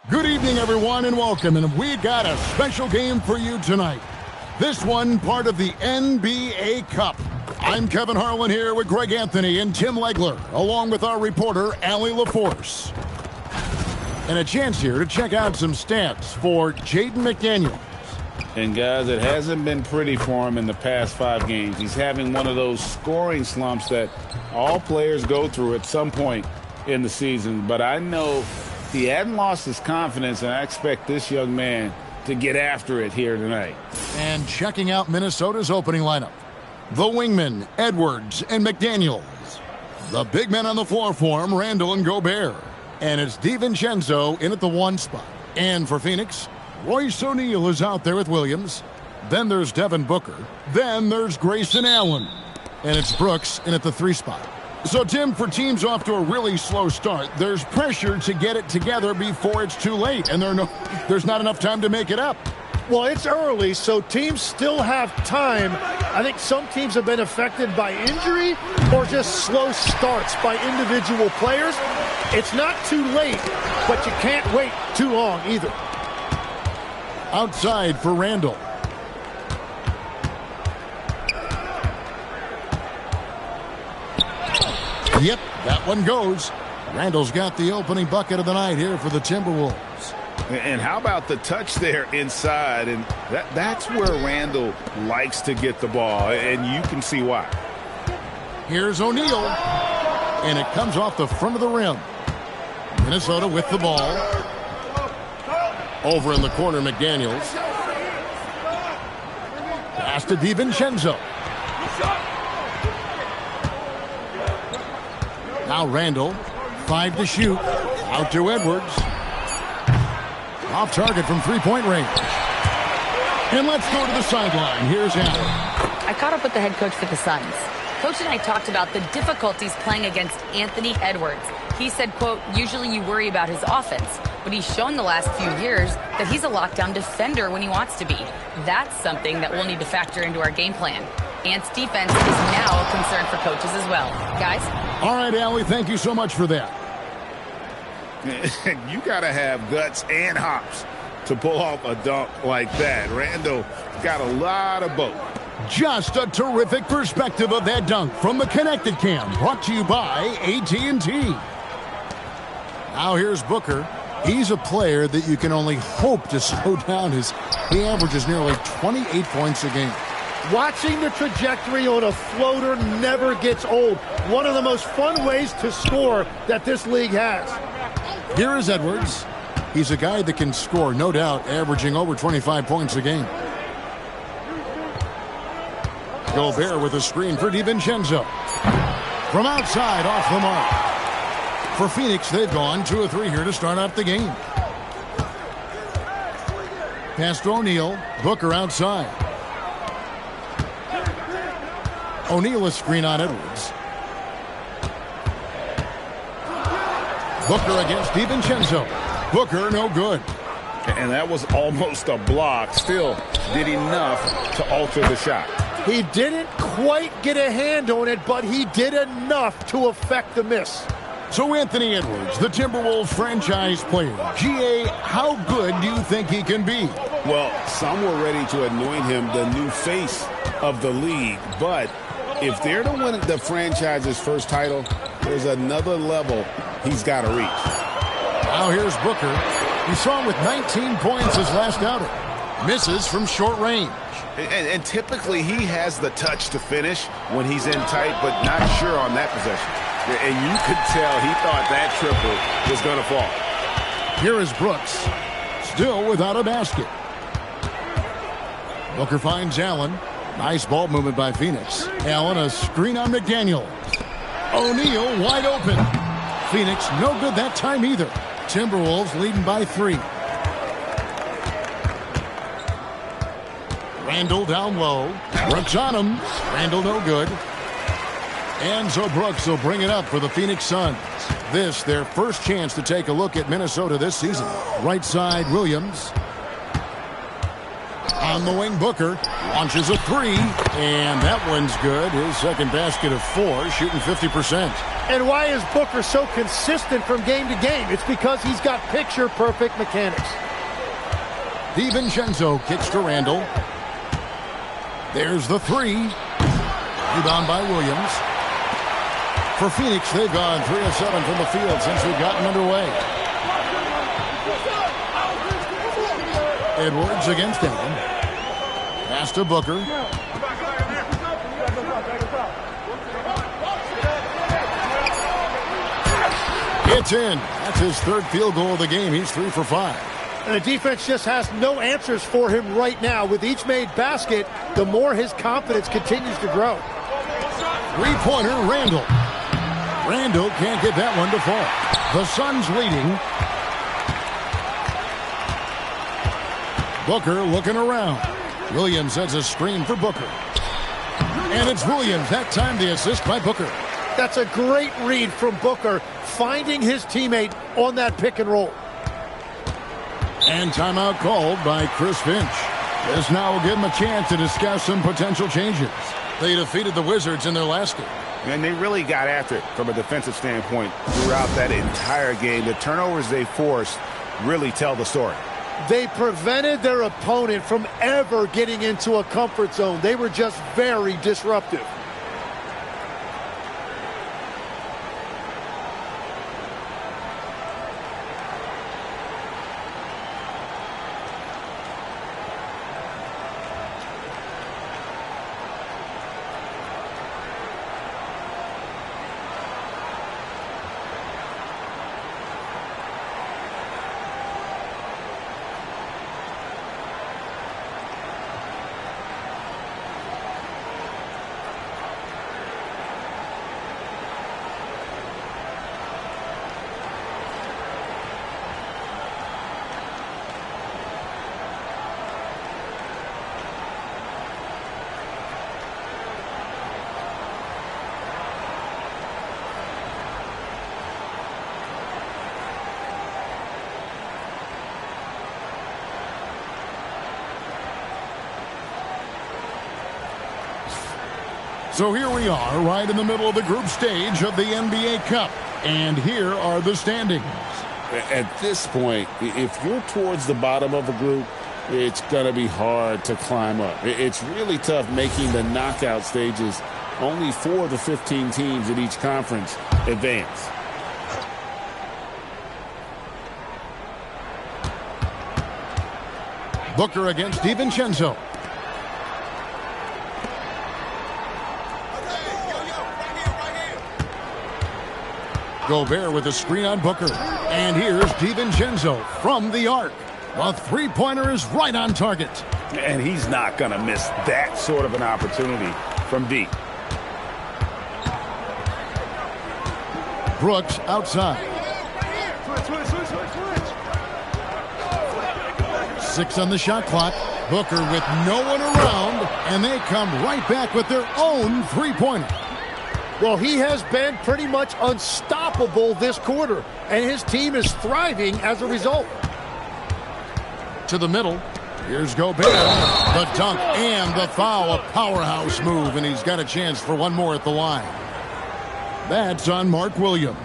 Good evening, everyone, and welcome. And we got a special game for you tonight. This one part of the NBA Cup. I'm Kevin Harlan here with Greg Anthony and Tim Legler, along with our reporter, Allie LaForce. And a chance here to check out some stats for Jaden McDaniels. And guys, it hasn't been pretty for him in the past 5 games. He's having one of those scoring slumps that all players go through at some point in the season. But I know he hadn't lost his confidence, and I expect this young man to get after it here tonight. And checking out Minnesota's opening lineup. The wingmen, Edwards and McDaniels. The big men on the floor for him, Randall and Gobert. And it's DiVincenzo in at the 1 spot. And for Phoenix, Royce O'Neal is out there with Williams. Then there's Devin Booker. Then there's Grayson Allen. And it's Brooks in at the 3 spot. So, Tim, for teams off to a really slow start, there's pressure to get it together before it's too late, and there's not enough time to make it up. Well, it's early, so teams still have time. I think some teams have been affected by injury or just slow starts by individual players. It's not too late, but you can't wait too long either. Outside for Randall. Yep, that one goes. Randall's got the opening bucket of the night here for the Timberwolves. And how about the touch there inside? And that's where Randall likes to get the ball, and you can see why. Here's O'Neal, and it comes off the front of the rim. Minnesota with the ball. Over in the corner, McDaniels. Pass to DiVincenzo. Now Randall, 5 to shoot. Out to Edwards. Off target from three-point range. And let's go to the sideline. Here's Allen. I caught up with the head coach for the Suns. Coach and I talked about the difficulties playing against Anthony Edwards. He said, quote, usually you worry about his offense, but he's shown the last few years that he's a lockdown defender when he wants to be. That's something that we'll need to factor into our game plan. Ant's defense is now a concern for coaches as well. Guys? All right, Allie, thank you so much for that. You got to have guts and hops to pull off a dunk like that. Randall got a lot of both. Just a terrific perspective of that dunk from the Connected Cam, brought to you by AT&T. Now here's Booker. He's a player that you can only hope to slow down. He averages nearly 28 points a game. Watching the trajectory on a floater never gets old. One of the most fun ways to score that this league has. Here is Edwards. He's a guy that can score, no doubt, averaging over 25 points a game. Gobert with a screen for DiVincenzo. From outside, off the mark. For Phoenix, they've gone 2 of 3 here to start out the game. Pass to O'Neal. Booker outside. O'Neal a screen on Edwards. Booker against DiVincenzo. Booker no good. And that was almost a block. Still did enough to alter the shot. He didn't quite get a hand on it, but he did enough to affect the miss. So Anthony Edwards, the Timberwolves franchise player. GA, how good do you think he can be? Well, some were ready to anoint him the new face of the league. But if they're to win the franchise's first title, there's another level he's got to reach. Now here's Booker. You saw him with 19 points his last outing. Misses from short range. And typically he has the touch to finish when he's in tight, but not sure on that possession. And you could tell he thought that triple was going to fall. Here is Brooks, still without a basket. Booker finds Allen. Nice ball movement by Phoenix. Allen a screen on McDaniels. O'Neal wide open. Phoenix no good that time either. Timberwolves leading by 3. Randall down low. Brooks on him. Randall no good. And so Brooks will bring it up for the Phoenix Suns. This, their first chance to take a look at Minnesota this season. Right side, Williams. On the wing, Booker launches a three, and that one's good. His second basket of 4, shooting 50%. And why is Booker so consistent from game to game? It's because he's got picture-perfect mechanics. DiVincenzo kicks to Randall. There's the three. Rebound by Williams. For Phoenix, they've gone 3 of 7 from the field since we've gotten underway. Edwards against Allen. Pass to Booker. It's in. That's his third field goal of the game. He's 3 for 5. And the defense just has no answers for him right now. With each made basket, the more his confidence continues to grow. Three-pointer, Randall. Randall can't get that one to fall. The Suns leading. Booker looking around. Williams sets a screen for Booker. And it's Williams. That time the assist by Booker. That's a great read from Booker, finding his teammate on that pick and roll. And timeout called by Chris Finch. This now will give him a chance to discuss some potential changes. They defeated the Wizards in their last game. And they really got after it from a defensive standpoint throughout that entire game. The turnovers they forced really tell the story. They prevented their opponent from ever getting into a comfort zone. They were just very disruptive. So here we are, right in the middle of the group stage of the NBA Cup. And here are the standings. At this point, if you're towards the bottom of a group, it's going to be hard to climb up. It's really tough making the knockout stages. Only 4 of the 15 teams in each conference advance. Booker against DiVincenzo. Gobert with a screen on Booker. And here's DiVincenzo from the arc. The three-pointer is right on target. And he's not going to miss that sort of an opportunity from deep. Brooks outside. 6 on the shot clock. Booker with no one around, and they come right back with their own three-pointer. Well, he has been pretty much unstoppable this quarter, and his team is thriving as a result. To the middle. Here's Gobert. The dunk and the foul. A powerhouse move, and he's got a chance for one more at the line. That's on Mark Williams.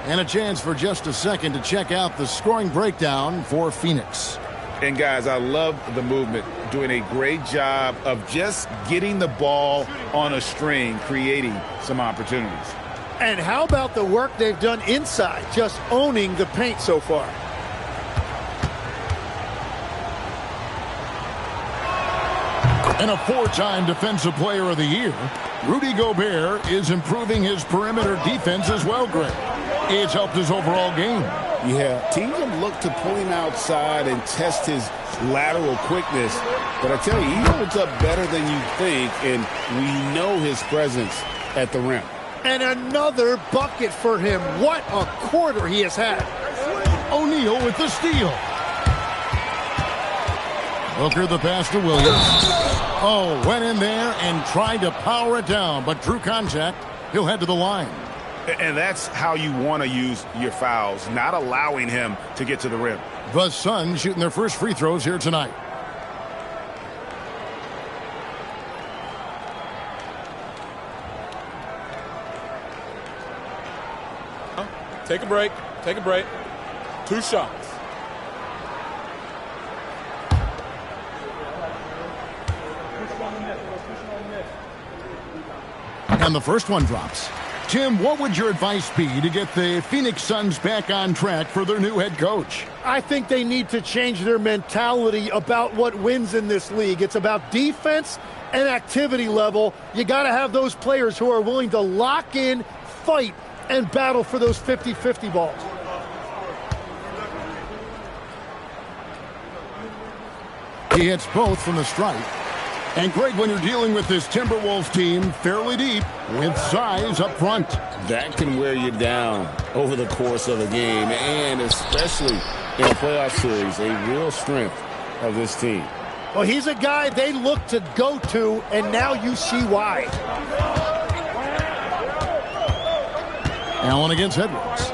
And a chance for just a second to check out the scoring breakdown for Phoenix. And, guys, I love the movement, doing a great job of just getting the ball on a string, creating some opportunities. And how about the work they've done inside, just owning the paint so far? And a 4-time Defensive Player of the Year, Rudy Gobert is improving his perimeter defense as well, Greg. It's helped his overall game. Yeah, teams have looked to pull him outside and test his lateral quickness. But I tell you, he holds up better than you think, and we know his presence at the rim. And another bucket for him. What a quarter he has had. O'Neal with the steal. Booker the pass to Williams. Oh, went in there and tried to power it down, but drew contact. He'll head to the line. And that's how you want to use your fouls, not allowing him to get to the rim. The Suns shooting their first free throws here tonight. Take a break. Take a break. 2 shots. And the first one drops. Tim, what would your advice be to get the Phoenix Suns back on track for their new head coach? I think they need to change their mentality about what wins in this league. It's about defense and activity level. You got to have those players who are willing to lock in, fight, and battle for those 50-50 balls. He hits both from the stripe. And Greg, when you're dealing with this Timberwolves team fairly deep with size up front, that can wear you down over the course of a game, and especially in a playoff series, a real strength of this team. Well, he's a guy they look to go to, and now you see why. Allen against Edwards.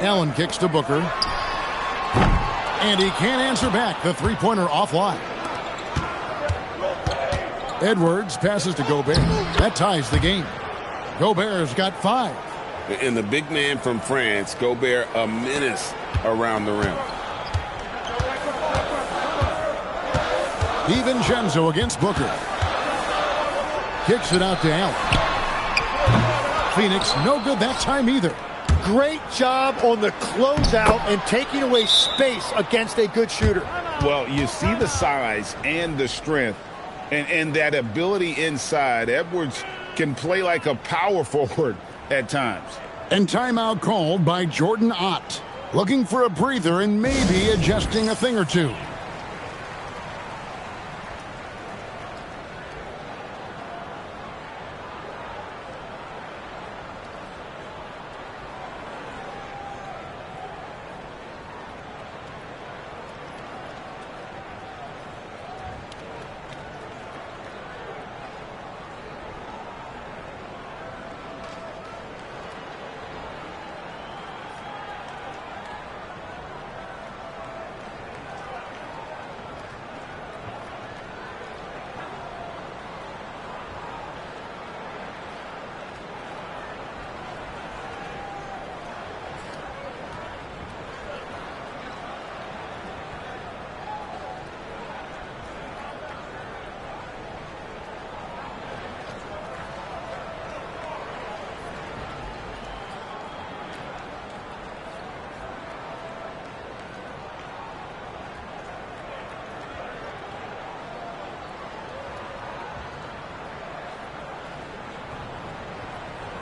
Allen kicks to Booker. And he can't answer back. The three-pointer offline. Edwards passes to Gobert. That ties the game. Gobert's got 5. And the big man from France, Gobert, a menace around the rim. DiVincenzo against Booker. Kicks it out to Allen. Phoenix no good that time either. Great job on the closeout and taking away space against a good shooter. Well, you see the size and the strength and that ability inside. Edwards can play like a power forward at times. And timeout called by Jordan Ott. Looking for a breather and maybe adjusting a thing or two.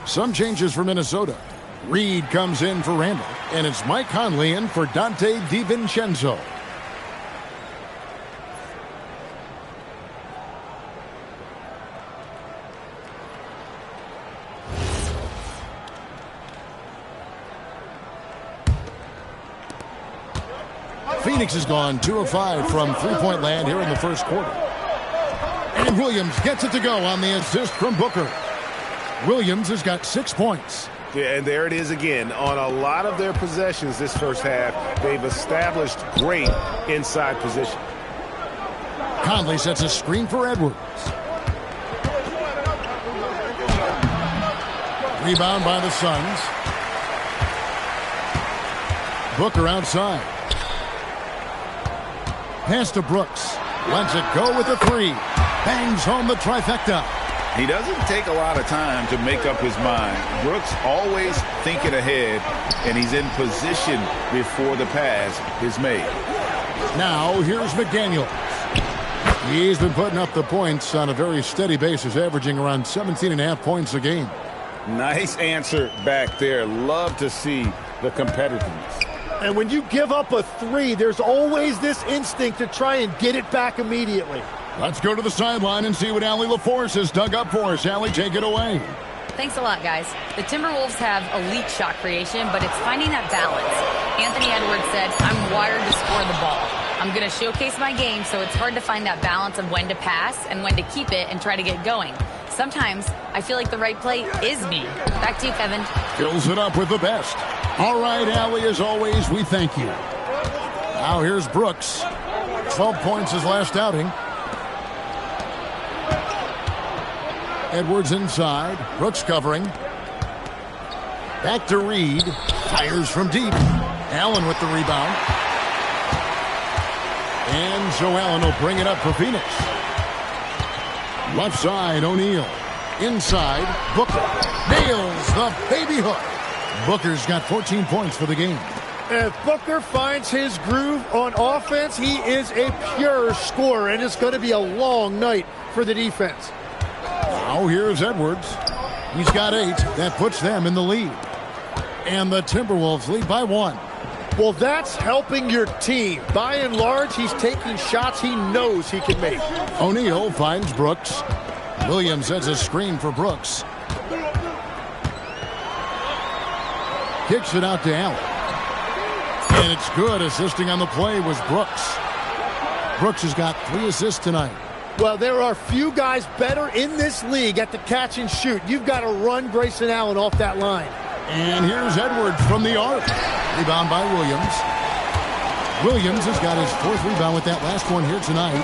Some changes for Minnesota. Reed comes in for Randall, and it's Mike Conley in for Dante DiVincenzo. Phoenix has gone 2 of 5 from three-point land here in the first quarter. And Williams gets it to go on the assist from Booker. Williams has got 6 points. Yeah, and there it is again. On a lot of their possessions this first half, they've established great inside position. Conley sets a screen for Edwards. Rebound by the Suns. Booker outside. Pass to Brooks. Lets it go with a 3. Bangs home the trifecta. He doesn't take a lot of time to make up his mind. Brooks always thinking ahead, and he's in position before the pass is made. Now here's McDaniel. He's been putting up the points on a very steady basis, averaging around 17.5 points a game. Nice answer back there. Love to see the competitiveness. And when you give up a 3, there's always this instinct to try and get it back immediately. Let's go to the sideline and see what Allie LaForce has dug up for us. Allie, take it away. Thanks a lot, guys. The Timberwolves have elite shot creation, but it's finding that balance. Anthony Edwards said, "I'm wired to score the ball. I'm going to showcase my game, so it's hard to find that balance of when to pass and when to keep it and try to get going. Sometimes I feel like the right play is me." Back to you, Kevin. Fills it up with the best. All right, Allie, as always, we thank you. Now here's Brooks. 12 points his last outing. Edwards inside. Brooks covering. Back to Reed. Fires from deep. Allen with the rebound. And so Allen will bring it up for Phoenix. Left side, O'Neal. Inside, Booker. Nails the baby hook. Booker's got 14 points for the game. If Booker finds his groove on offense, he is a pure scorer, and it's going to be a long night for the defense. Now here's Edwards. He's got 8. That puts them in the lead. And the Timberwolves lead by 1. Well, that's helping your team. By and large, he's taking shots he knows he can make. O'Neal finds Brooks. Williams sets a screen for Brooks. Kicks it out to Allen. And it's good. Assisting on the play was Brooks. Brooks has got 3 assists tonight. Well, there are few guys better in this league at the catch and shoot. You've got to run Grayson Allen off that line. And here's Edwards from the arc. Rebound by Williams. Williams has got his 4th rebound with that last one here tonight.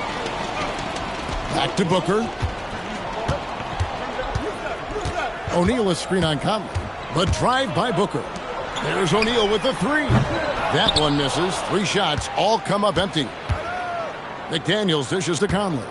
Back to Booker. O'Neal a screen on Conley. The drive by Booker. There's O'Neal with the 3. That one misses. 3 shots all come up empty. McDaniels dishes to Conley.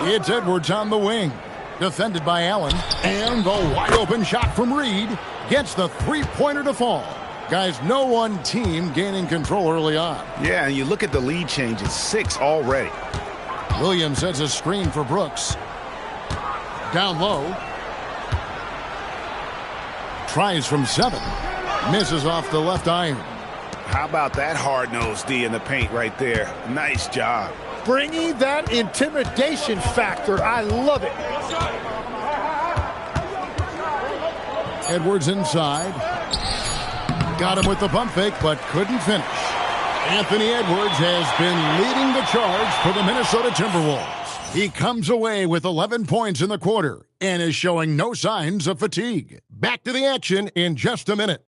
It's Edwards on the wing. Defended by Allen. And the wide open shot from Reed. Gets the 3-pointer to fall. Guys, no one team gaining control early on. Yeah, and you look at the lead change. It's 6 already. Williams sets a screen for Brooks. Down low. Tries from 7. Misses off the left iron. How about that hard-nosed D in the paint right there? Nice job. Bringing that intimidation factor. I love it. Edwards inside. Got him with the pump fake, but couldn't finish. Anthony Edwards has been leading the charge for the Minnesota Timberwolves. He comes away with 11 points in the quarter and is showing no signs of fatigue. Back to the action in just a minute.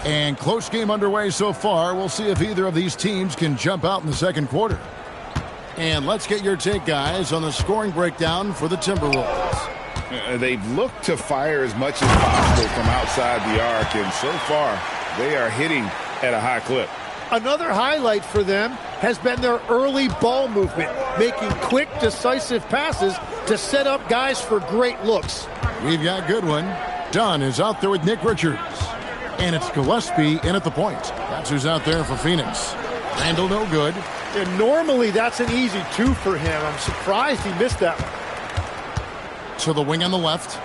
And close game underway so far. We'll see if either of these teams can jump out in the second quarter. And let's get your take, guys, on the scoring breakdown for the Timberwolves. They've looked to fire as much as possible from outside the arc, and so far they are hitting at a high clip. Another highlight for them has been their early ball movement, making quick, decisive passes to set up guys for great looks. We've got Goodwin. Dunn is out there with Nick Richards. And it's Gillespie in at the point. That's who's out there for Phoenix. Randall no good. And normally that's an easy 2 for him. I'm surprised he missed that one. To the wing on the left.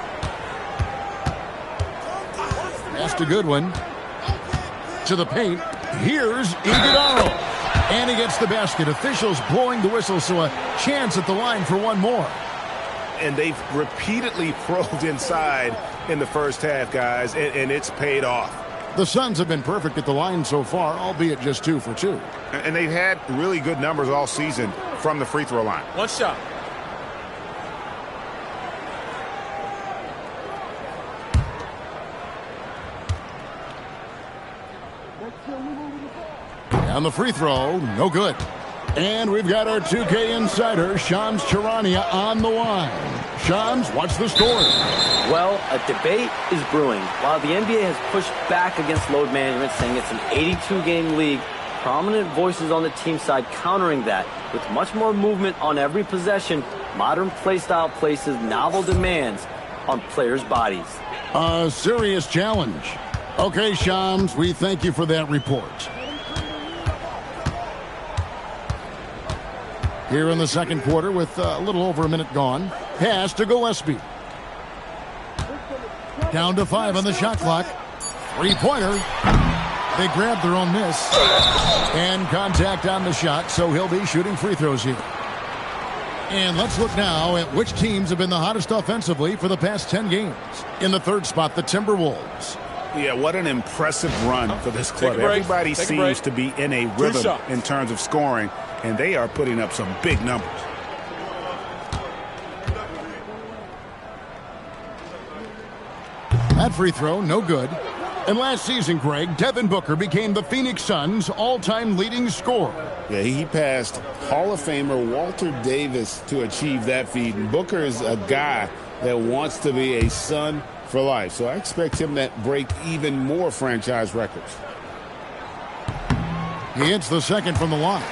Pass to Goodwin. To the paint. Here's Iguodala. And he gets the basket. Officials blowing the whistle, so a chance at the line for one more. And they've repeatedly probed inside in the first half, guys, and it's paid off. The Suns have been perfect at the line so far, albeit just 2 for 2. And they've had really good numbers all season from the free throw line. One shot. On the free throw, no good. And we've got our 2K insider, Shams Charania, on the line. Shams, what's the story? Well, a debate is brewing. While the NBA has pushed back against load management, saying it's an 82-game league, prominent voices on the team side countering that. With much more movement on every possession, modern play style places novel demands on players' bodies. A serious challenge. Okay, Shams, we thank you for that report. Here in the second quarter with a little over a minute gone. Pass to Gillespie. Down to 5 on the shot clock. 3-pointer. They grabbed their own miss. And contact on the shot, so he'll be shooting free throws here. And let's look now at which teams have been the hottest offensively for the past 10 games. In the third spot, the Timberwolves. Yeah, what an impressive run for this club. Everybody seems to be in a rhythm in terms of scoring, and they are putting up some big numbers. That free throw, no good. And last season, Greg, Devin Booker became the Phoenix Suns' all-time leading scorer. Yeah, he passed Hall of Famer Walter Davis to achieve that feat. And Booker is a guy that wants to be a Sun for life. So I expect him to break even more franchise records. He hits the second from the line.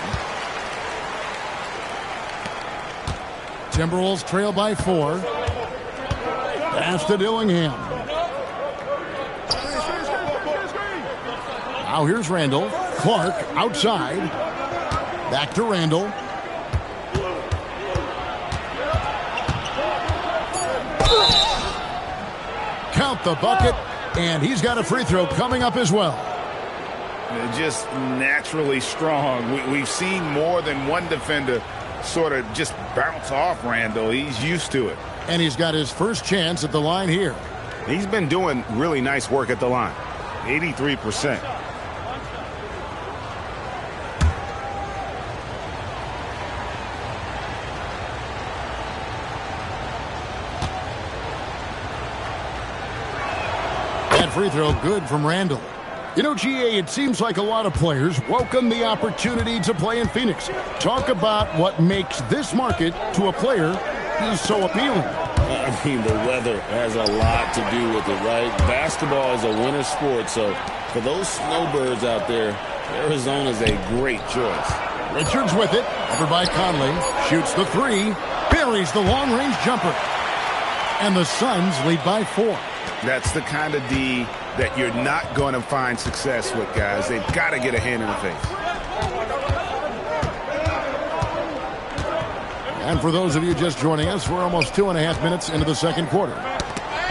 Timberwolves trail by 4. Pass to Dillingham. Now here's Randall. Clark outside. Back to Randall. Count the bucket, and he's got a free throw coming up as well. They're just naturally strong. We've seen more than one defender sort of just bounce off Randall. He's used to it. And he's got his first chance at the line here. He's been doing really nice work at the line. 83%. That free throw good from Randall. You know, GA, it seems like a lot of players welcome the opportunity to play in Phoenix. Talk about what makes this market to a player is so appealing. I mean, the weather has a lot to do with it, right? Basketball is a winter sport, so for those snowbirds out there, Arizona is a great choice. Richards with it, covered by Conley, shoots the 3, buries the long-range jumper. And the Suns lead by 4. That's the kind of D that you're not going to find success with, guys. They've got to get a hand in the face. And for those of you just joining us, we're almost 2.5 minutes into the second quarter.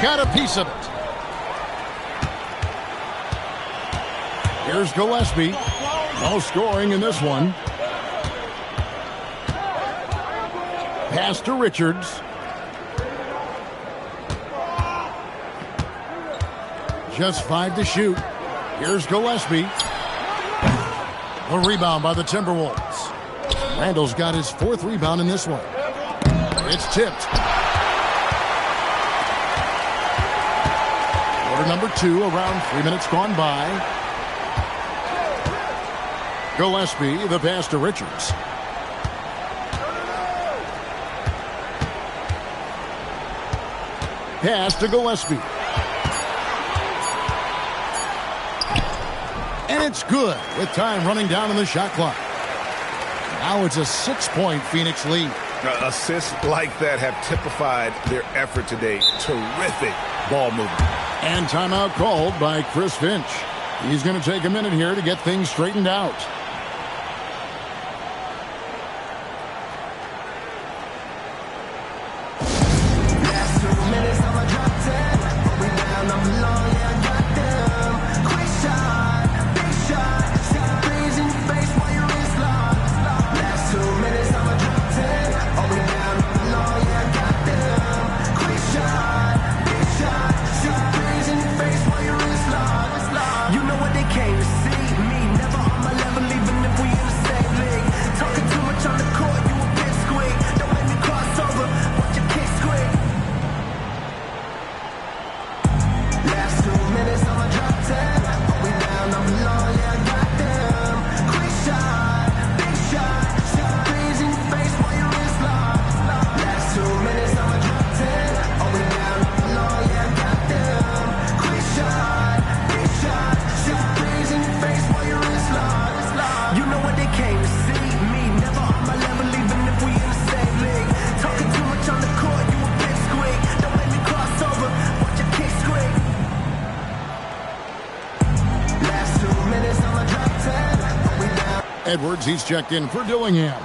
Got a piece of it. Here's Gillespie. No scoring in this one. Pass to Richards. Just 5 to shoot. Here's Gillespie. The rebound by the Timberwolves. Randall's got his 4th rebound in this one. It's tipped. Quarter number 2, around 3 minutes gone by. Gillespie, the pass to Richards. Pass to Gillespie. And it's good with time running down on the shot clock. Now it's a 6-point Phoenix lead. Assists like that have typified their effort today. Terrific ball movement. And timeout called by Chris Finch. He's going to take a minute here to get things straightened out. Edwards, he's checked in for Dillingham.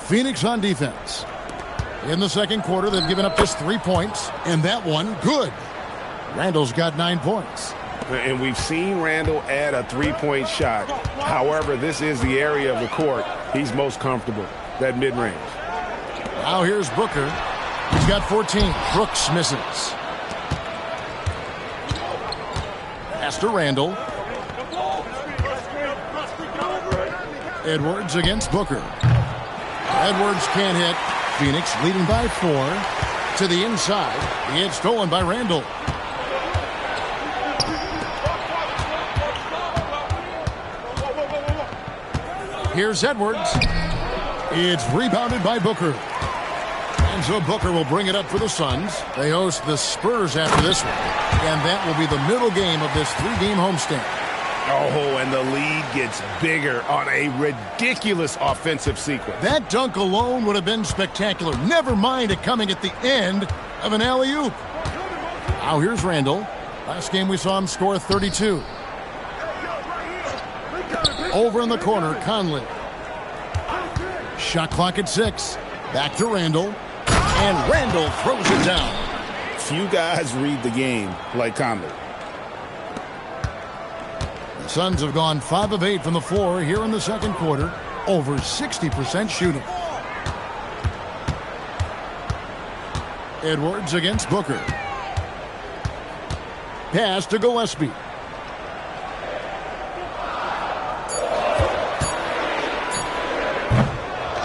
Phoenix on defense. In the second quarter, they've given up just 3 points, and that one, good. Randall's got 9 points. And we've seen Randle add a three-point shot. However, this is the area of the court he's most comfortable, that mid-range. Now here's Booker. He's got 14. Brooks misses. Pass to Randle. Edwards against Booker. Edwards can't hit. Phoenix leading by 4. To the inside. It's stolen by Randle. Here's Edwards. It's rebounded by Booker. And so Booker will bring it up for the Suns. They host the Spurs after this one. And that will be the middle game of this 3-game homestand. Oh, and the lead gets bigger on a ridiculous offensive sequence. That dunk alone would have been spectacular. Never mind it coming at the end of an alley-oop. Now here's Randle. Last game we saw him score 32. Over in the corner, Conley. Shot clock at 6. Back to Randle. And Randle throws it down. Few guys read the game like Conley. The Suns have gone 5 of 8 from the floor here in the second quarter. Over 60% shooting. Edwards against Booker. Pass to Gillespie.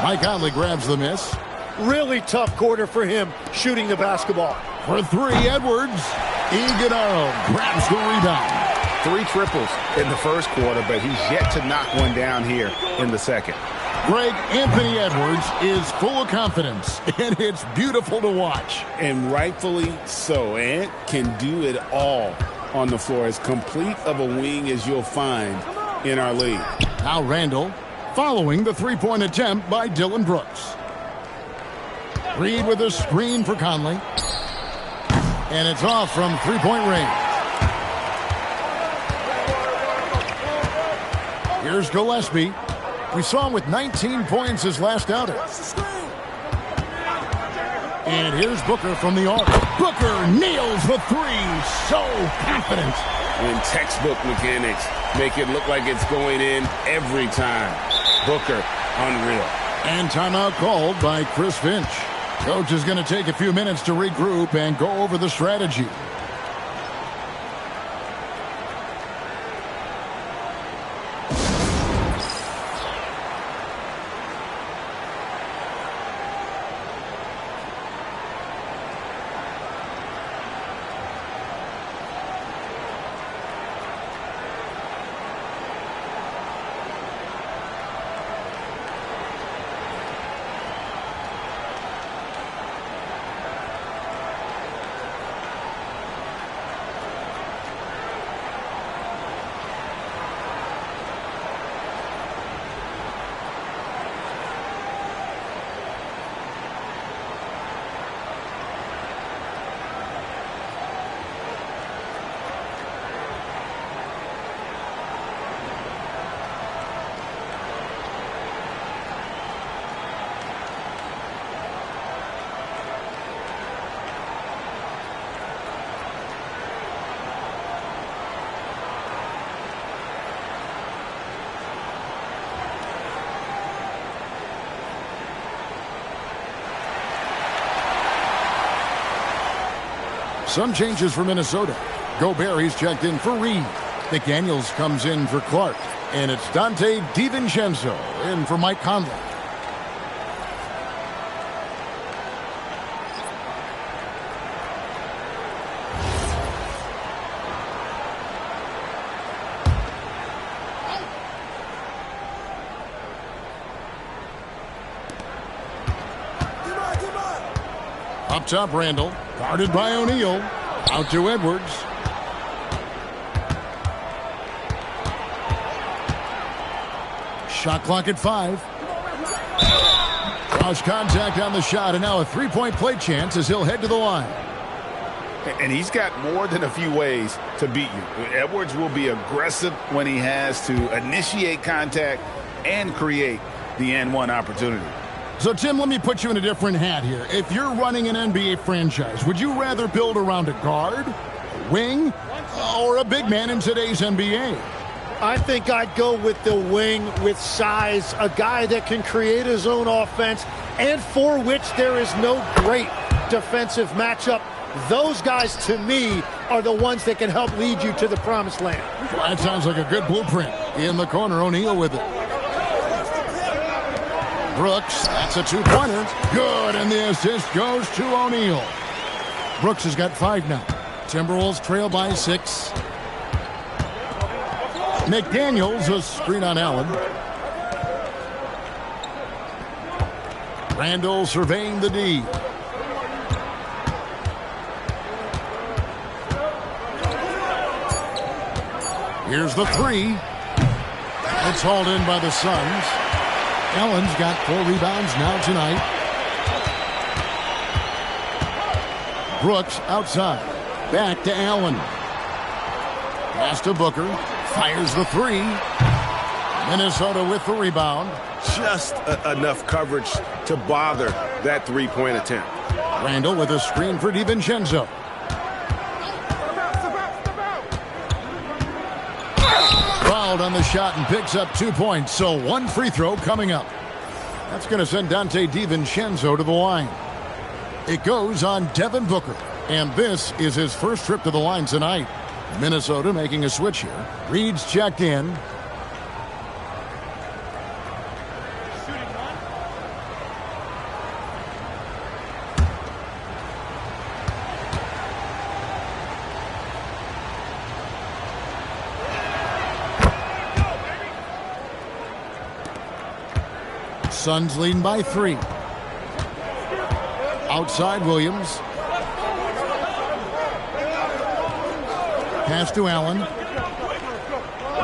Mike Conley grabs the miss. Really tough quarter for him shooting the basketball. For 3, Edwards. Iguodala grabs the rebound. 3 triples in the first quarter, but he's yet to knock one down here in the second. Greg, Anthony Edwards is full of confidence, and it's beautiful to watch. And rightfully so. Ant can do it all on the floor. As complete of a wing as you'll find in our league. Now Randle following the 3-point attempt by Dillon Brooks. Reed with a screen for Conley. And it's off from 3-point range. Here's Gillespie. We saw him with 19 points his last outing. And here's Booker from the arc. Booker nails the 3. So confident. When textbook mechanics make it look like it's going in every time. Booker, unreal. And timeout called by Chris Finch. Coach is going to take a few minutes to regroup and go over the strategy. Some changes for Minnesota. Gobert, he's checked in for Reed. McDaniels comes in for Clark. And it's Dante DiVincenzo in for Mike Conley. Up top, Randle. Guarded by O'Neal. Out to Edwards. Shot clock at 5. Cross contact on the shot, and now a 3-point play chance as he'll head to the line. And he's got more than a few ways to beat you. Edwards will be aggressive when he has to initiate contact and create the N1 opportunity. So, Tim, let me put you in a different hat here. If you're running an NBA franchise, would you rather build around a guard, a wing, or a big man in today's NBA? I think I'd go with the wing with size, a guy that can create his own offense and for which there is no great defensive matchup. Those guys, to me, are the ones that can help lead you to the promised land. Well, that sounds like a good blueprint. In the corner, O'Neal with it. Brooks, that's a two-pointer. Good, and the assist goes to O'Neal. Brooks has got 5 now. Timberwolves trail by 6. McDaniels, a screen on Allen. Randall surveying the D. Here's the 3. It's hauled in by the Suns. Allen's got 4 rebounds now tonight. Brooks outside. Back to Allen. Pass to Booker. Fires the 3. Minnesota with the rebound. Just enough coverage to bother that three-point attempt. Randall with a screen for DiVincenzo. Fouled on the shot and picks up 2 points. So 1 free throw coming up. That's going to send Dante DiVincenzo to the line. It goes on Devin Booker. And this is his first trip to the line tonight. Minnesota making a switch here. Reed's checked in. Suns leading by 3. Outside Williams. Pass to Allen.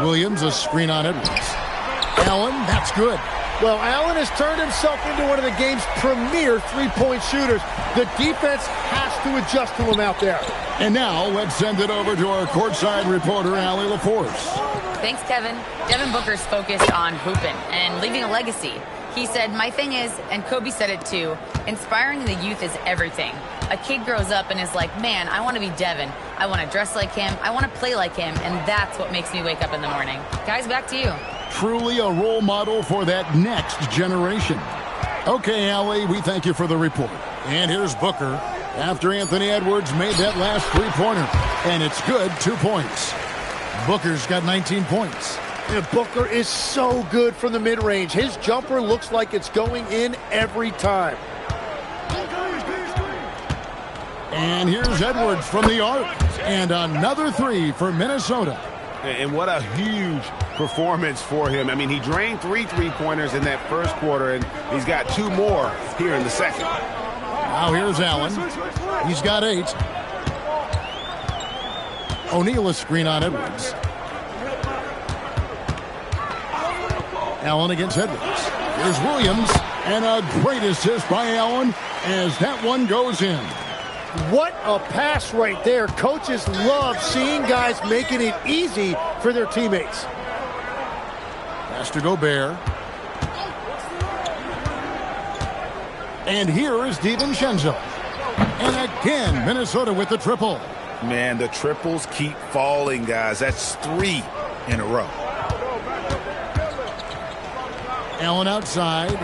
Williams, a screen on Edwards. Allen, that's good. Well, Allen has turned himself into one of the game's premier three-point shooters. The defense has to adjust to him out there. And now let's send it over to our courtside reporter, Allie LaForce. Thanks, Kevin. Devin Booker's focused on hooping and leaving a legacy. He said, "My thing is," and Kobe said it too, inspiring the youth is everything. A kid grows up and is like, man, I want to be Devin. I want to dress like him. I want to play like him. And that's what makes me wake up in the morning. Guys, back to you. Truly a role model for that next generation. Okay, Allie, we thank you for the report. And here's Booker after Anthony Edwards made that last three-pointer. And it's good, 2 points. Booker's got 19 points. And Booker is so good from the mid-range. His jumper looks like it's going in every time. And here's Edwards from the arc. And another 3 for Minnesota. And what a huge performance for him. I mean, he drained 3 three-pointers in that first quarter, and he's got 2 more here in the second. Now here's Allen. He's got 8. O'Neal, a screen on Edwards. Allen against Edwards. Here's Williams. And a great assist by Allen as that one goes in. What a pass right there. Coaches love seeing guys making it easy for their teammates. Pass to Gobert. And here is DiVincenzo. And again, Minnesota with the triple. Man, the triples keep falling, guys. That's 3 in a row. Allen outside.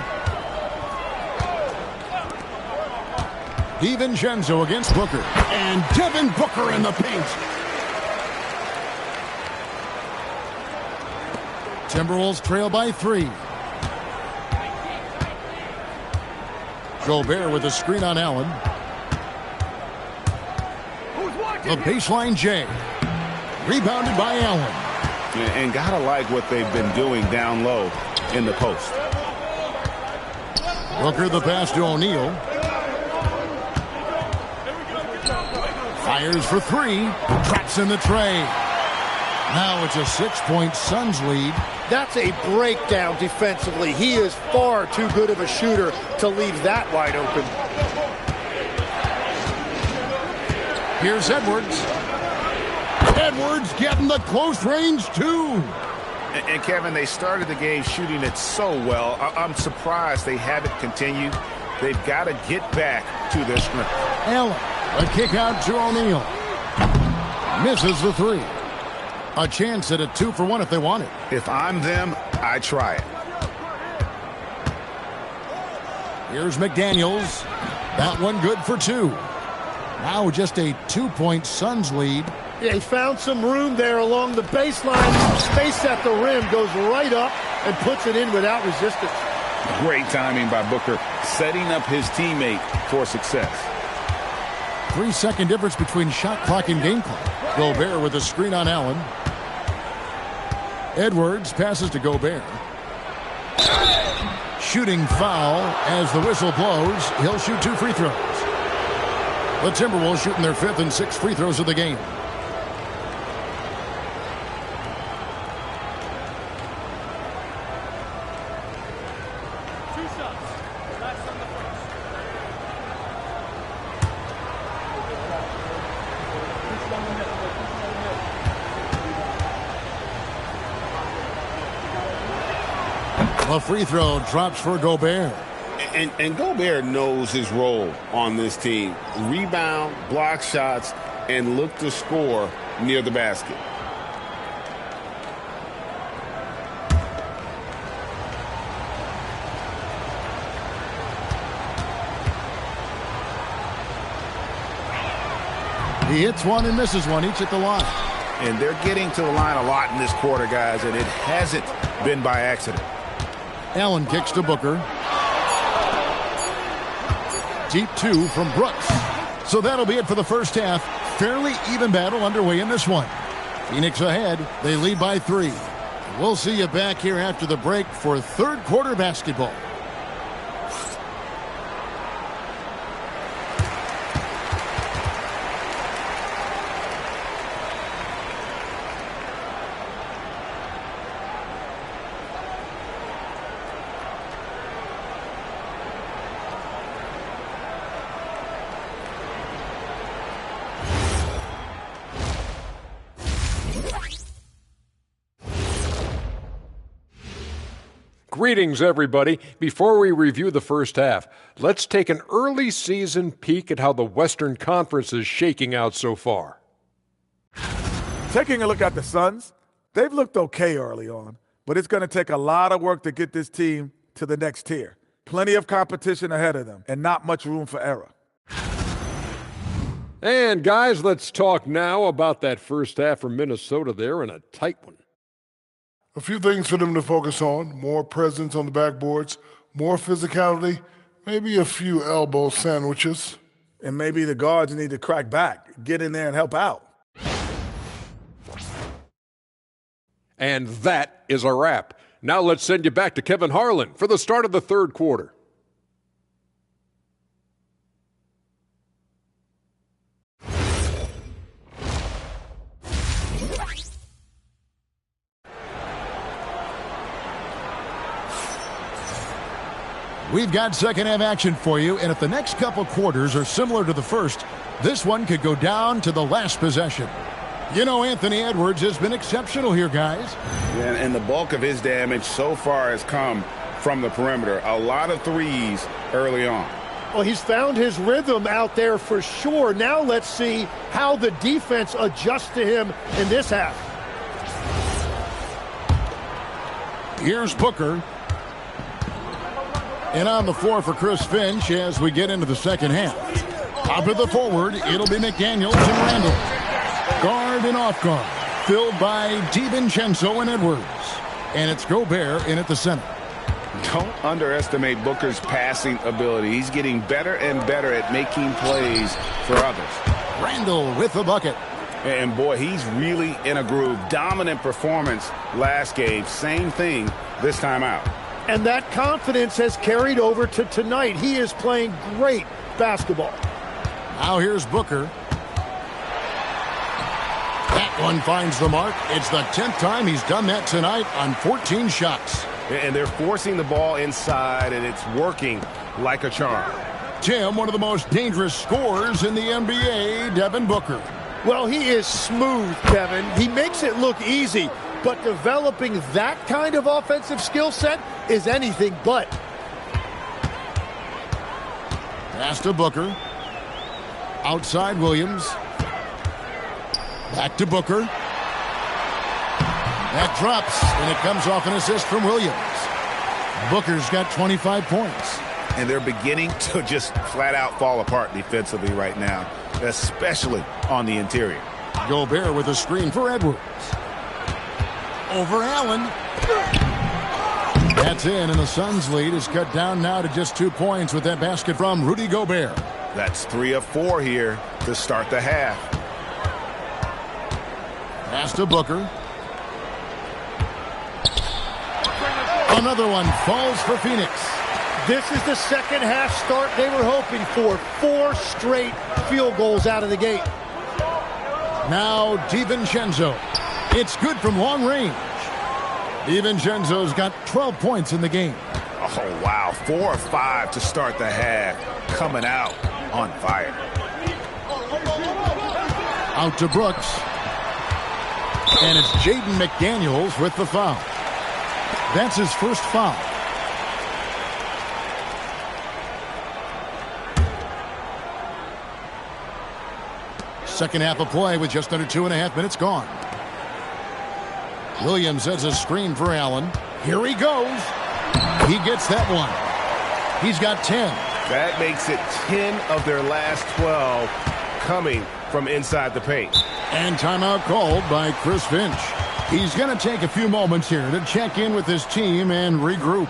DiVincenzo against Booker. And Devin Booker in the paint. Timberwolves trail by 3. Gobert with a screen on Allen. The baseline J. Rebounded by Allen. And gotta like what they've been doing down low in the post. Booker the pass to O'Neal. Fires for 3. Traps in the tray. Now it's a 6-point Suns lead. That's a breakdown defensively. He is far too good of a shooter to leave that wide open. Here's Edwards. Edwards getting the close range, too. And Kevin, they started the game shooting it so well. I'm surprised they haven't continued. They've got to get back to their strength. Allen, a kick out to O'Neal. Misses the three. A chance at a 2-for-1 if they want it. If I'm them, I try it. Here's McDaniels. That one good for 2. Now just a 2-point Suns lead. Yeah, he found some room there along the baseline. Space at the rim, goes right up and puts it in without resistance. Great timing by Booker, setting up his teammate for success. 3-second difference between shot clock and game clock. Gobert with a screen on Allen. Edwards passes to Gobert. Shooting foul as the whistle blows. He'll shoot 2 free throws. The Timberwolves shooting their 5th and 6th free throws of the game. A free throw drops for Gobert. And Gobert knows his role on this team. Rebound, block shots, and look to score near the basket. He hits one and misses one, each at the line. And they're getting to the line a lot in this quarter, guys, and it hasn't been by accident. Allen kicks to Booker. Deep 2 from Brooks. So that'll be it for the first half. Fairly even battle underway in this one. Phoenix ahead. They lead by 3. We'll see you back here after the break for third quarter basketball. Greetings, everybody. Before we review the first half, let's take an early season peek at how the Western Conference is shaking out so far. Taking a look at the Suns, they've looked okay early on, but it's going to take a lot of work to get this team to the next tier. Plenty of competition ahead of them and not much room for error. And guys, let's talk now about that first half from Minnesota there in a tight one. A few things for them to focus on: more presence on the backboards, more physicality, maybe a few elbow sandwiches. And maybe the guards need to crack back, get in there and help out. And that is a wrap. Now let's send you back to Kevin Harlan for the start of the third quarter. We've got second half action for you, and if the next couple quarters are similar to the first, this one could go down to the last possession. You know, Anthony Edwards has been exceptional here, guys. Yeah, and the bulk of his damage so far has come from the perimeter. A lot of threes early on. Well, he's found his rhythm out there for sure. Now let's see how the defense adjusts to him in this half. Here's Booker. And on the floor for Chris Finch as we get into the second half. Top of the forward, it'll be McDaniels and Randall. Guard and off guard, filled by DiVincenzo and Edwards. And it's Gobert in at the center. Don't underestimate Booker's passing ability. He's getting better and better at making plays for others. Randall with the bucket. And boy, he's really in a groove. Dominant performance last game. Same thing this time out. And that confidence has carried over to tonight. He is playing great basketball. Now here's Booker. That one finds the mark. It's the 10th time he's done that tonight on 14 shots. And they're forcing the ball inside, and it's working like a charm. Tim, one of the most dangerous scorers in the NBA, Devin Booker. Well, he is smooth, Kevin. He makes it look easy. But developing that kind of offensive skill set is anything but. Pass to Booker. Outside Williams. Back to Booker. That drops, and it comes off an assist from Williams. Booker's got 25 points. And they're beginning to just flat out fall apart defensively right now, especially on the interior. Gobert with a screen for Edwards. Over Allen. That's in, and the Suns' lead is cut down now to just 2 points with that basket from Rudy Gobert. That's 3 of 4 here to start the half. Pass to Booker. Another one falls for Phoenix. This is the second half start they were hoping for. 4 straight field goals out of the gate. Now DiVincenzo. It's good from long range. DiVincenzo's got 12 points in the game. Oh, wow. 4 of 5 to start the half. Coming out on fire. Out to Brooks. And it's Jaden McDaniels with the foul. That's his first foul. Second half of play with just under 2.5 minutes gone. Williams has a screen for Allen. Here he goes. He gets that one. He's got 10. That makes it 10 of their last 12 coming from inside the paint. And timeout called by Chris Finch. He's going to take a few moments here to check in with his team and regroup.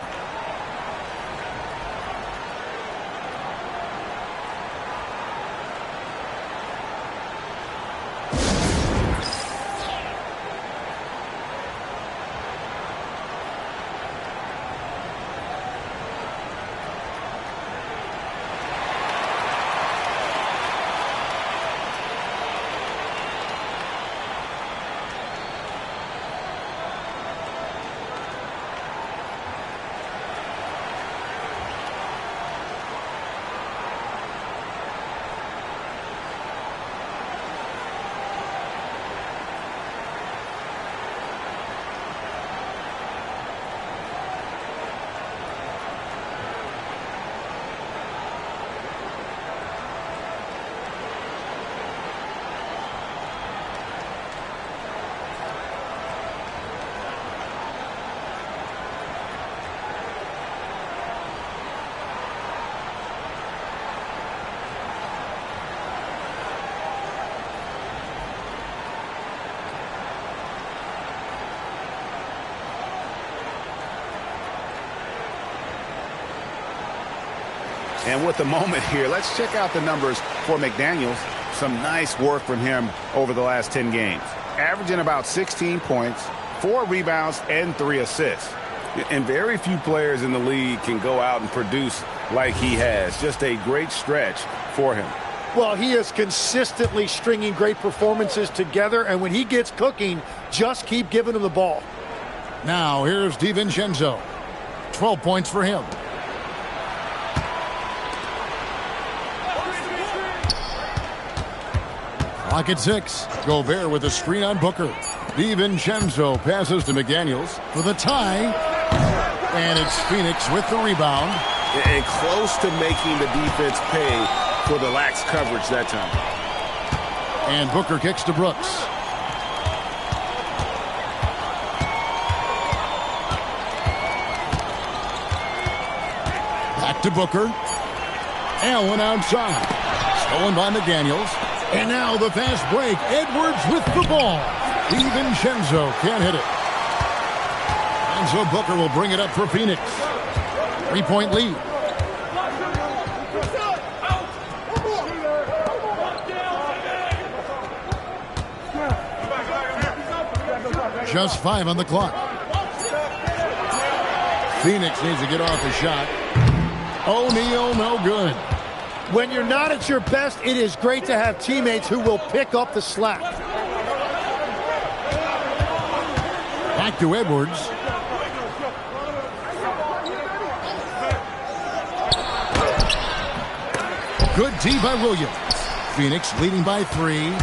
And with the moment here, let's check out the numbers for McDaniels. Some nice work from him over the last 10 games. Averaging about 16 points, 4 rebounds, and 3 assists. And very few players in the league can go out and produce like he has. Just a great stretch for him. Well, he is consistently stringing great performances together, and when he gets cooking, just keep giving him the ball. Now, here's DiVincenzo. 12 points for him. Clock at 6. Gobert with a screen on Booker. DiVincenzo passes to McDaniels for the tie. And it's Phoenix with the rebound. And close to making the defense pay for the lax coverage that time. And Booker kicks to Brooks. Back to Booker. Allen outside. Stolen by McDaniels. And now the fast break. Edwards with the ball. DiVincenzo can't hit it. And so Booker will bring it up for Phoenix. 3-point lead. Just 5 on the clock. Phoenix needs to get off a shot. O'Neal, no good. When you're not at your best, it is great to have teammates who will pick up the slack. Back to Edwards. Good D by Williams. Phoenix leading by 3.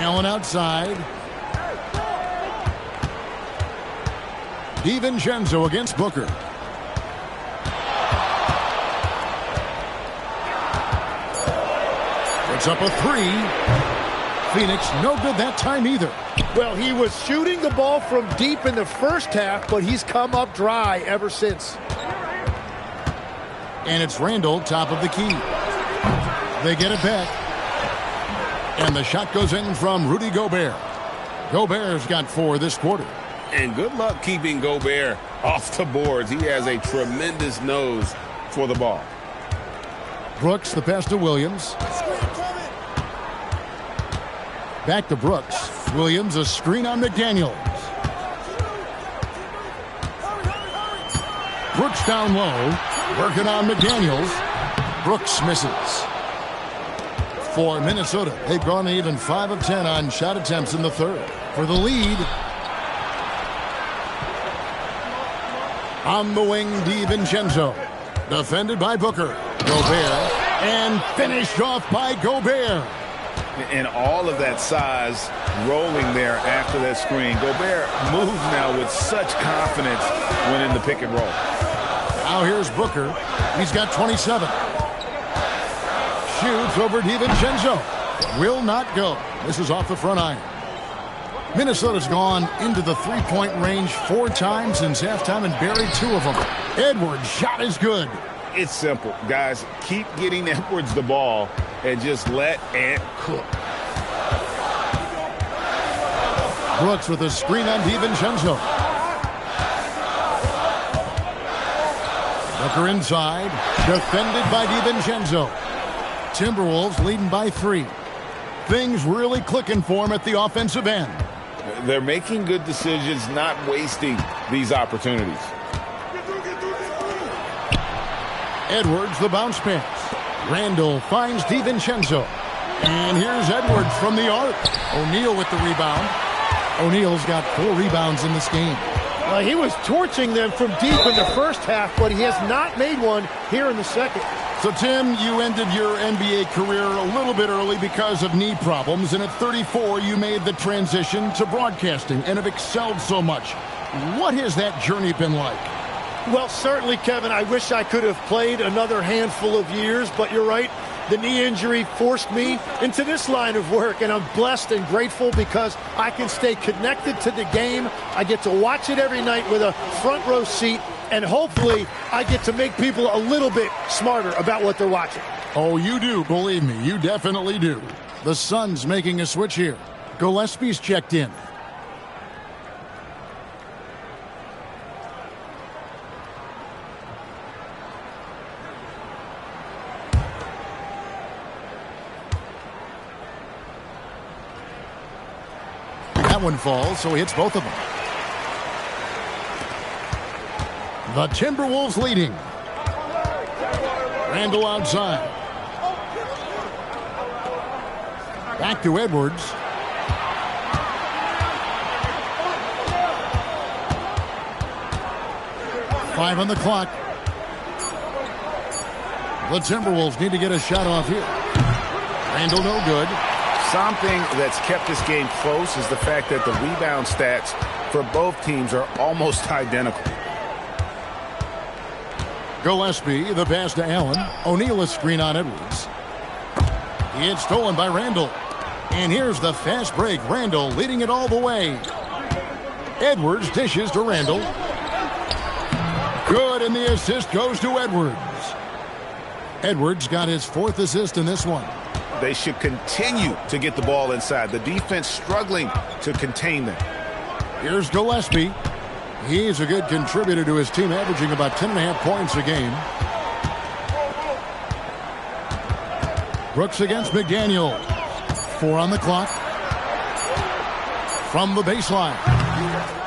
Allen outside. DiVincenzo against Booker. Puts up a three. Phoenix no good that time either. Well, he was shooting the ball from deep in the first half, but he's come up dry ever since. And it's Randall, top of the key. They get it back. And the shot goes in from Rudy Gobert. Gobert's got 4 this quarter. And good luck keeping Gobert off the boards. He has a tremendous nose for the ball. Brooks, the pass to Williams. Back to Brooks. Williams, a screen on McDaniels. Brooks down low. Working on McDaniels. Brooks misses. For Minnesota, they've gone even 5 of 10 on shot attempts in the third. For the lead. On the wing, DiVincenzo. Defended by Booker. Gobert. And finished off by Gobert. And all of that size rolling there after that screen. Gobert moves now with such confidence when in the pick and roll. Now here's Booker. He's got 27. Shoots over DiVincenzo. Will not go. This is off the front iron. Minnesota's gone into the three-point range 4 times since halftime and buried 2 of them. Edwards' shot is good. It's simple, guys. Keep getting Edwards the ball and just let Ant cook. Brooks with a screen on DiVincenzo. Booker inside. Defended by DiVincenzo. Timberwolves leading by 3. Things really clicking for him at the offensive end. They're making good decisions, not wasting these opportunities. Edwards, the bounce pass. Randall finds DiVincenzo. And here's Edwards from the arc. O'Neal with the rebound. O'Neal's got 4 rebounds in this game. Well, he was torching them from deep in the first half, but he has not made one here in the second. So, Tim, you ended your NBA career a little bit early because of knee problems, and at 34, you made the transition to broadcasting and have excelled so much. What has that journey been like? Well, certainly, Kevin, I wish I could have played another handful of years, but you're right. The knee injury forced me into this line of work, and I'm blessed and grateful because I can stay connected to the game. I get to watch it every night with a front row seat, and hopefully I get to make people a little bit smarter about what they're watching. Oh, you do, believe me. You definitely do. The Suns making a switch here. Gillespie's checked in. That one falls, so he hits both of them. The Timberwolves leading. Randall outside. Back to Edwards. Five on the clock. The Timberwolves need to get a shot off here. Randall no good. Something that's kept this game close is the fact that the rebound stats for both teams are almost identical. Gillespie, the pass to Allen. O'Neal a screen on Edwards. It's stolen by Randall. And here's the fast break. Randall leading it all the way. Edwards dishes to Randall. Good, and the assist goes to Edwards. Edwards got his 4th assist in this one. They should continue to get the ball inside. The defense struggling to contain them. Here's Gillespie. He's a good contributor to his team, averaging about 10.5 points a game. Brooks against McDaniel. 4 on the clock. From the baseline.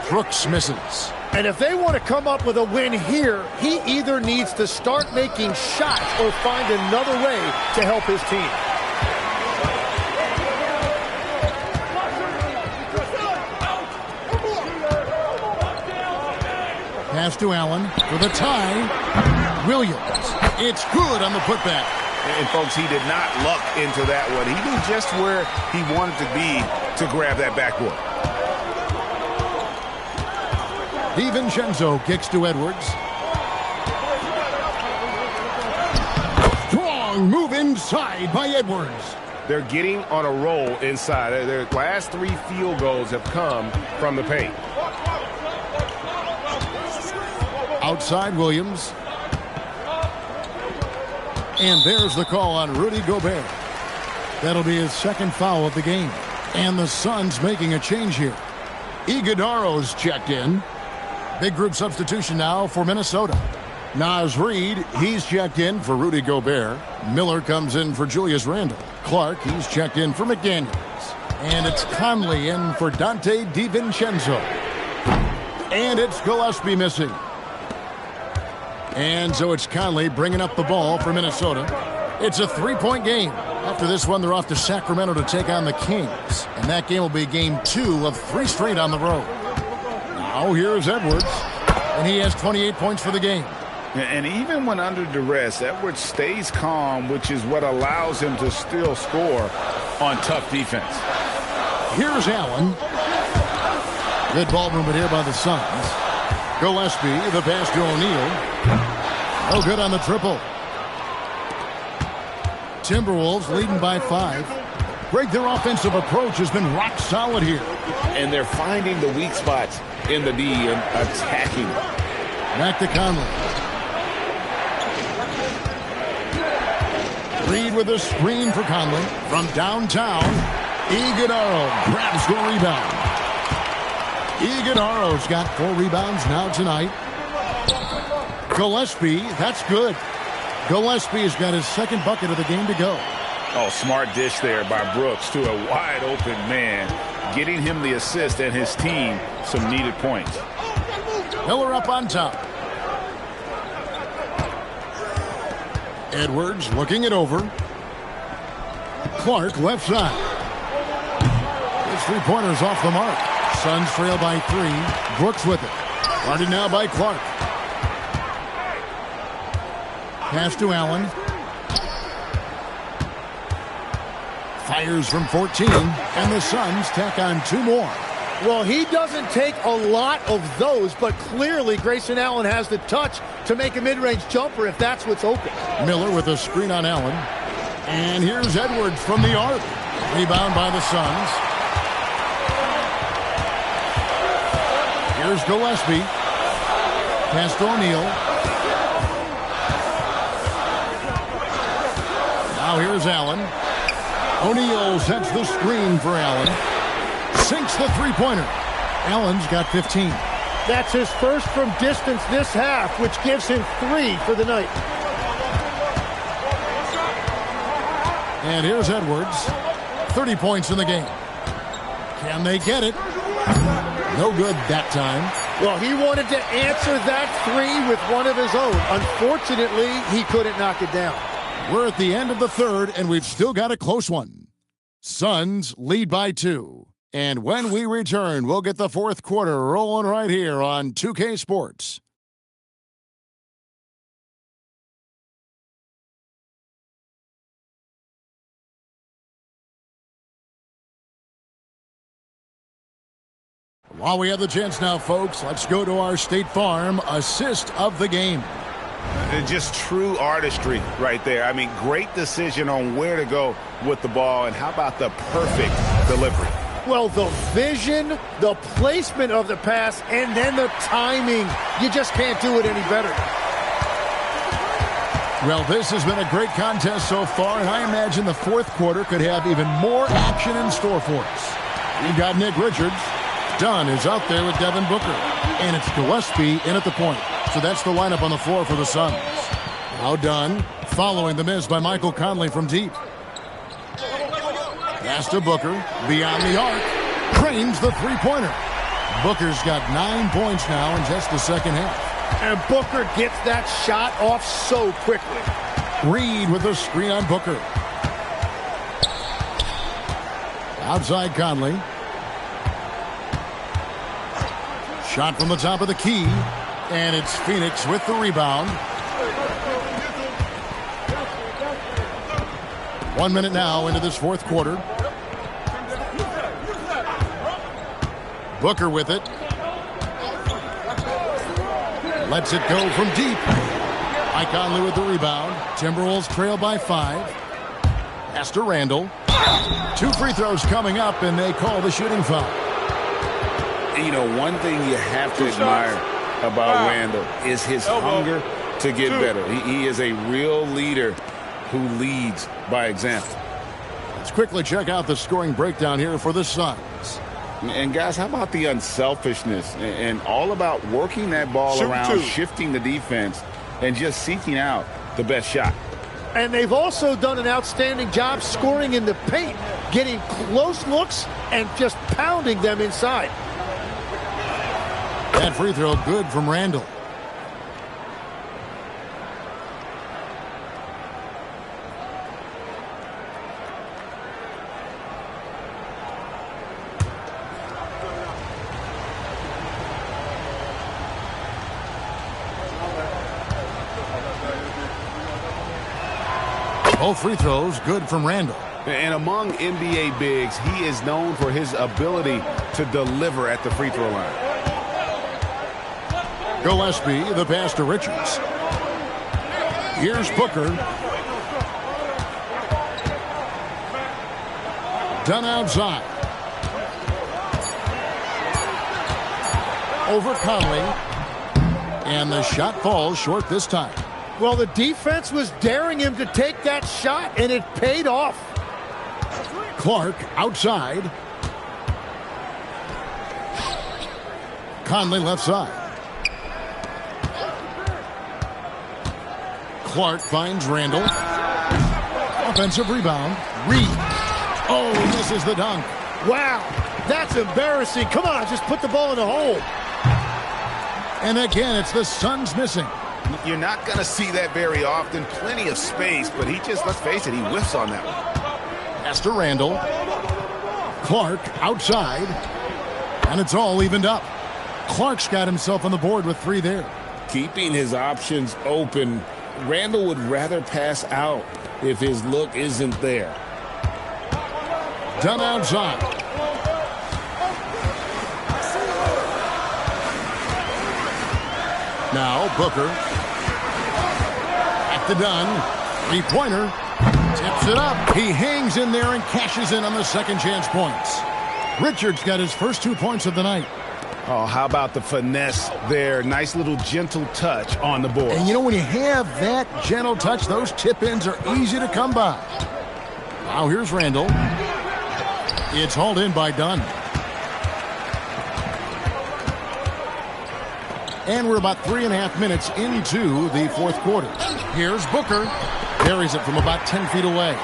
Brooks misses. And if they want to come up with a win here, he either needs to start making shots or find another way to help his team. Pass to Allen for the tie. Williams. It's good on the putback. And, folks, he did not luck into that one. He knew just where he wanted to be to grab that backboard. DiVincenzo kicks to Edwards. Strong move inside by Edwards. they're getting on a roll inside. Their last 3 field goals have come from the paint. Outside Williams. And there's the call on Rudy Gobert. That'll be his second foul of the game. And the Suns making a change here. Iguodaro's checked in. Big group substitution now for Minnesota. Naz Reid, he's checked in for Rudy Gobert. Miller comes in for Julius Randle. Clark, he's checked in for McDaniels. And it's Conley in for Dante DiVincenzo. And it's Gillespie missing. And so it's Conley bringing up the ball for Minnesota. It's a 3-point game. After this one, they're off to Sacramento to take on the Kings. And that game will be game 2 of 3 straight on the road. Now here's Edwards. And he has 28 points for the game. And even when under duress, Edwards stays calm, which is what allows him to still score on tough defense. Here's Allen. Good ball movement here by the Suns. Gillespie, the pass to O'Neal. No good on the triple. Timberwolves leading by 5. Greg, their offensive approach has been rock solid here. And they're finding the weak spots in the D and attacking. Back to Conley. Reid with a screen for Conley. From downtown, Iguodaro grabs the rebound. Iguodaro's got 4 rebounds now tonight. Gillespie, that's good. Gillespie's got his second bucket of the game to go. Oh, smart dish there by Brooks to a wide open man, getting him the assist and his team some needed points. Miller up on top. Edwards looking it over. Clark left side. His 3-pointer's off the mark. Suns trail by 3. Brooks with it. Guarded now by Clark. Pass to Allen. Fires from 14, and the Suns tack on 2 more. Well, he doesn't take a lot of those, but clearly Grayson Allen has the touch to make a mid-range jumper if that's what's open. Miller with a screen on Allen. And here's Edwards from the arc. Rebound by the Suns. Here's Gillespie. Pass to O'Neal. Now here's Allen. O'Neal sets the screen for Allen. Sinks the 3-pointer. Allen's got 15. That's his first from distance this half, which gives him 3 for the night. And here's Edwards. 30 points in the game. Can they get it? No good that time. Well, he wanted to answer that 3 with one of his own. Unfortunately, he couldn't knock it down. We're at the end of the third, and we've still got a close one. Suns lead by 2. And when we return, we'll get the fourth quarter rolling right here on 2K Sports. While we have the chance now, folks, let's go to our State Farm assist of the game. Just true artistry right there. I mean, great decision on where to go with the ball, and how about the perfect delivery? Well, the vision, the placement of the pass, and then the timing. You just can't do it any better. Well, this has been a great contest so far, and I imagine the fourth quarter could have even more action in store for us. We've got Nick Richards. Dunn is out there with Devin Booker. And it's Gillespie in at the point. So that's the lineup on the floor for the Suns. Now Dunn, following the miss by Michael Conley from deep. Pass to Booker, beyond the arc. Drains the 3-pointer. Booker's got 9 points now in just the second half. And Booker gets that shot off so quickly. Reid with a screen on Booker. Outside Conley. Shot from the top of the key. And it's Phoenix with the rebound. 1 minute now into this fourth quarter. Booker with it. Lets it go from deep. Mike Conley with the rebound. Timberwolves trail by 5. Pass to Randle. 2 free throws coming up, and they call the shooting foul. And, you know, one thing you have to admire about Randall is his hunger to get better. He is a real leader who leads by example. Let's quickly check out the scoring breakdown here for the Suns. And, guys, how about the unselfishness and all about working that ball around, shifting the defense, and just seeking out the best shot. And they've also done an outstanding job scoring in the paint, getting close looks and just pounding them inside. That free throw good from Randall. Both free throws good from Randall. And among NBA bigs, he is known for his ability to deliver at the free throw line. Gillespie, the pass to Richards. Here's Booker. Done outside. Over Conley. And the shot falls short this time. Well, the defense was daring him to take that shot, and it paid off. Clark outside. Conley left side. Clark finds Randall. Offensive rebound. Reed. Oh, misses the dunk. Wow, that's embarrassing. Come on, just put the ball in the hole. And again, it's the Suns missing. You're not going to see that very often. Plenty of space, but he just, let's face it, he whiffs on that one. Pass to Randall. Clark outside. And it's all evened up. Clark's got himself on the board with 3 there. Keeping his options open, Randall would rather pass out if his look isn't there. Done outside. Now Booker. At the Dunn. 3-pointer. Tips it up. He hangs in there and cashes in on the second chance points. Richards got his first 2 points of the night. Oh, how about the finesse there? Nice little gentle touch on the board. And you know, when you have that gentle touch, those tip-ins are easy to come by. Now here's Randall. It's hauled in by Dunn. And we're about 3.5 minutes into the fourth quarter. Here's Booker. Buries it from about 10 feet away.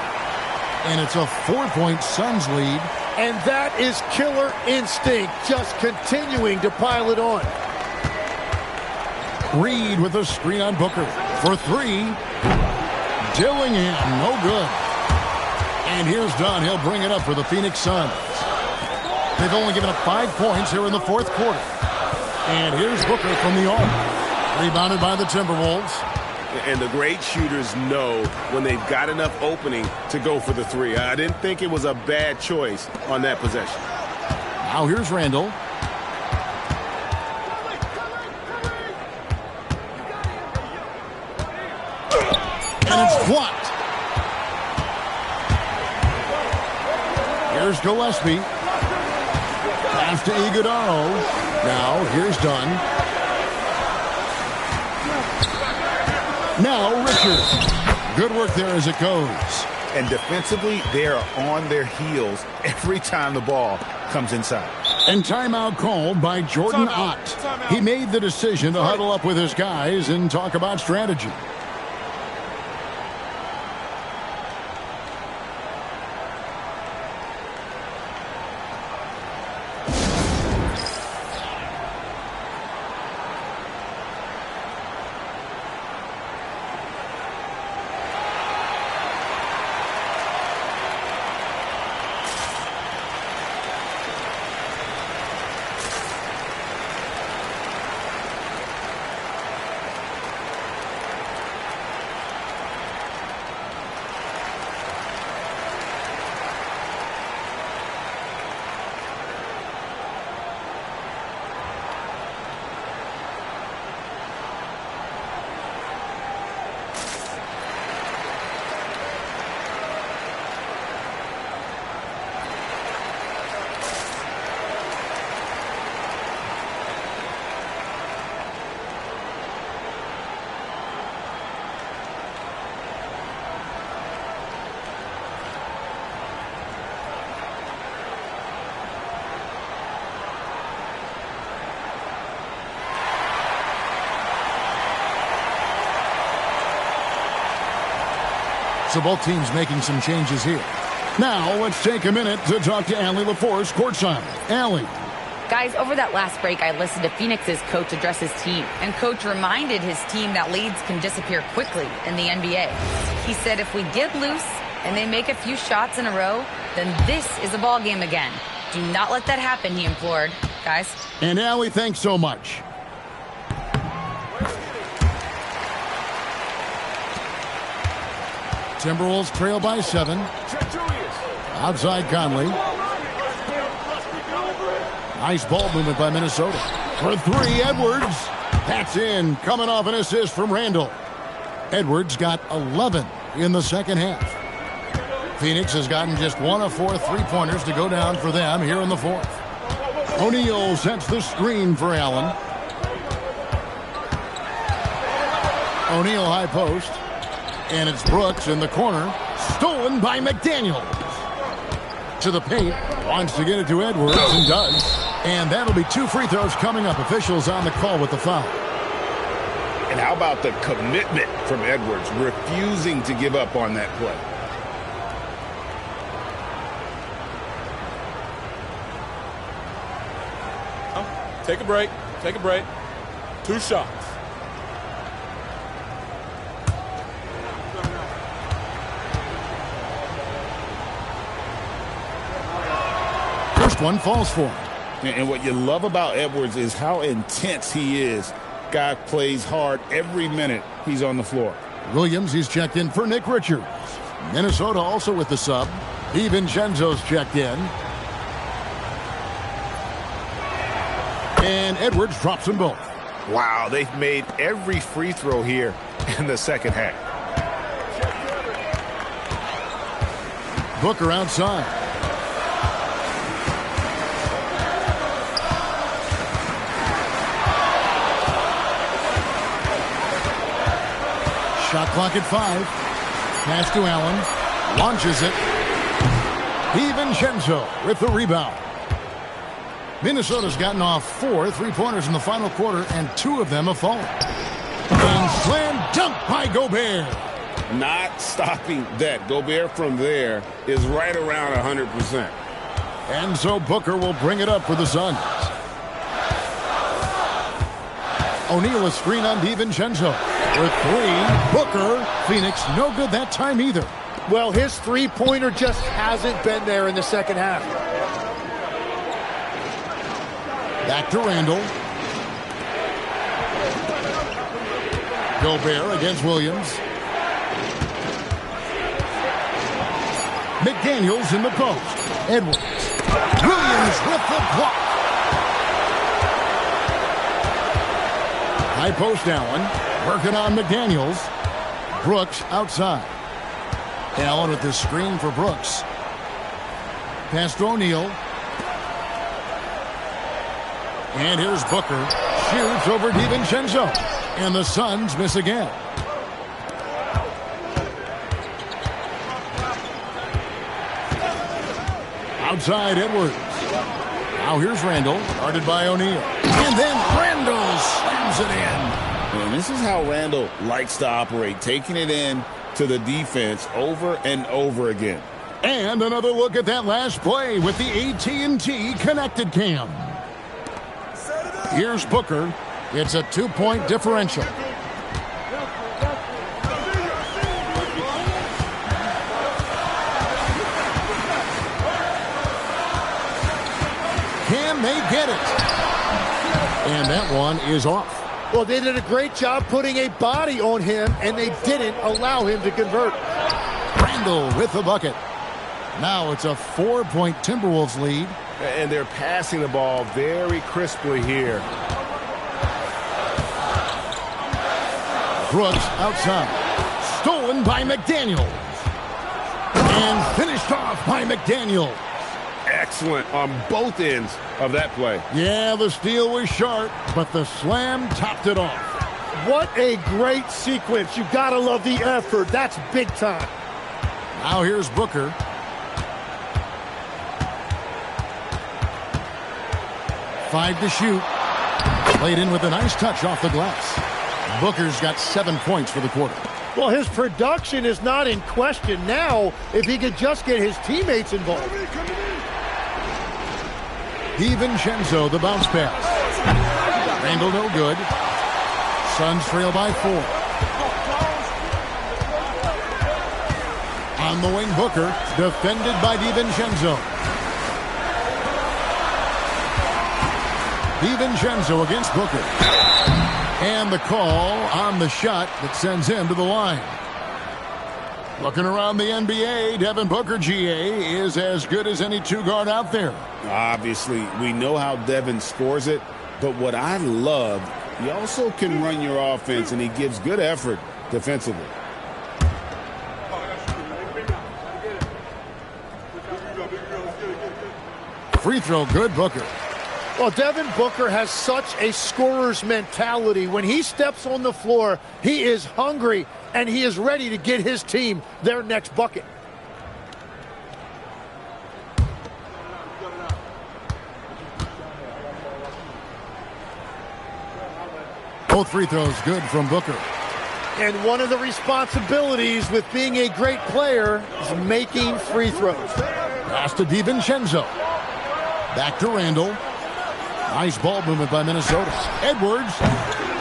And it's a 4-point Suns lead. And that is killer instinct, just continuing to pile it on. Reed with a screen on Booker for 3. Dillingham, no good. And here's Dunn. He'll bring it up for the Phoenix Suns. They've only given up 5 points here in the fourth quarter. And here's Booker from the arc. Rebounded by the Timberwolves. And the great shooters know when they've got enough opening to go for the 3. I didn't think it was a bad choice on that possession. Now here's Randall. And it's blocked. Here's Gillespie. Pass to Iguodala. Now here's Dunn. Now Richards. Good work there as it goes. And defensively, they are on their heels every time the ball comes inside. And timeout called by Jordan Ott. He made the decision to huddle up with his guys and talk about strategy. So both teams making some changes here. Now let's take a minute to talk to Allie LaForce courtside. Allie. Guys, over that last break, I listened to Phoenix's coach address his team, and coach reminded his team that leads can disappear quickly in the NBA. He said if we get loose and they make a few shots in a row, then this is a ball game again. Do not let that happen, he implored. Guys. And Allie, thanks so much. Timberwolves trail by 7. Outside Conley. Nice ball movement by Minnesota. For 3, Edwards. That's in. Coming off an assist from Randall. Edwards got 11 in the second half. Phoenix has gotten just 1 of 4 3-pointers to go down for them here in the fourth. O'Neal sets the screen for Allen. O'Neal high post. And it's Brooks in the corner. Stolen by McDaniels. To the paint. Wants to get it to Edwards and does. And that'll be 2 free throws coming up. Officials on the call with the foul. And how about the commitment from Edwards, refusing to give up on that play? Take a break. Take a break. 2 shots. First one falls for him. And what you love about Edwards is how intense he is. Guy plays hard every minute he's on the floor. Williams, he's checked in for Nick Richards. Minnesota also with the sub. DiVincenzo's checked in. And Edwards drops them both. Wow, they've made every free throw here in the second half. Booker outside. Shot clock at 5. Pass to Allen. Launches it. DiVincenzo with the rebound. Minnesota's gotten off 4 3-pointers in the final quarter, and 2 of them have fallen. And slam dunk by Gobert. Not stopping that. Gobert from there is right around 100%. And so Booker will bring it up for the Suns. O'Neal a screen on DiVincenzo. For 3, Booker. Phoenix no good that time either. Well, his three-pointer just hasn't been there in the second half. Back to Randall. Gobert against Williams. McDaniels in the post. Edwards. Williams with the block. High post Allen. Working on McDaniels. Brooks outside. Allen with the screen for Brooks. Pass to O'Neal. And here's Booker. Shoots over DiVincenzo. And the Suns miss again. Outside Edwards. Now here's Randall. Guarded by O'Neal. And then Randall slams it in. And this is how Randall likes to operate, taking it in to the defense over and over again. And another look at that last play with the AT&T connected cam. Here's Booker. It's a 2-point differential. Can they get it? And that one is off. Well, they did a great job putting a body on him, and they didn't allow him to convert. Randall with the bucket. Now it's a 4-point Timberwolves lead. And they're passing the ball very crisply here. Brooks outside. Stolen by McDaniels. And finished off by McDaniels. Excellent on both ends of that play. Yeah, the steal was sharp, but the slam topped it off. What a great sequence. You gotta love the effort. That's big time. Now here's Booker. Five to shoot. Played in with a nice touch off the glass. Booker's got 7 points for the quarter. Well, his production is not in question now if he could just get his teammates involved. DiVincenzo, the bounce pass. Randle no good. Suns trail by 4. On the wing, Booker, defended by DiVincenzo. DiVincenzo against Booker. And the call on the shot that sends him to the line. Looking around the NBA, Devin Booker, GA, is as good as any two-guard out there. Obviously, we know how Devin scores it, but what I love, he also can run your offense, and he gives good effort defensively. Free throw, good, Booker. Well, Devin Booker has such a scorer's mentality. When he steps on the floor, he is hungry, and he is ready to get his team their next bucket. Both free throws good from Booker. And one of the responsibilities with being a great player is making free throws. Pass to DiVincenzo. Back to Randle. Nice ball movement by Minnesota. Edwards,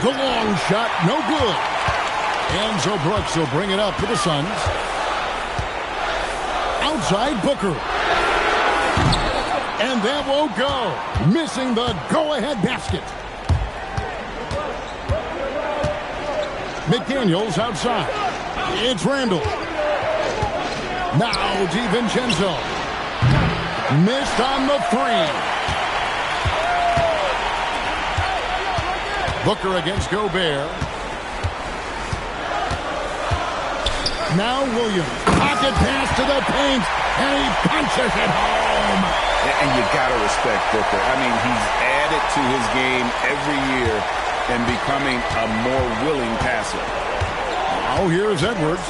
the long shot, no good. Enzo Brooks will bring it up for the Suns. Outside Booker. And that won't go. Missing the go-ahead basket. McDaniels outside. It's Randle. Now DiVincenzo. Missed on the 3. Booker against Gobert. Now Williams. Pocket pass to the paint. And he punches it home. And you got to respect Booker. I mean, he's added to his game every year and becoming a more willing passer. Now here's Edwards.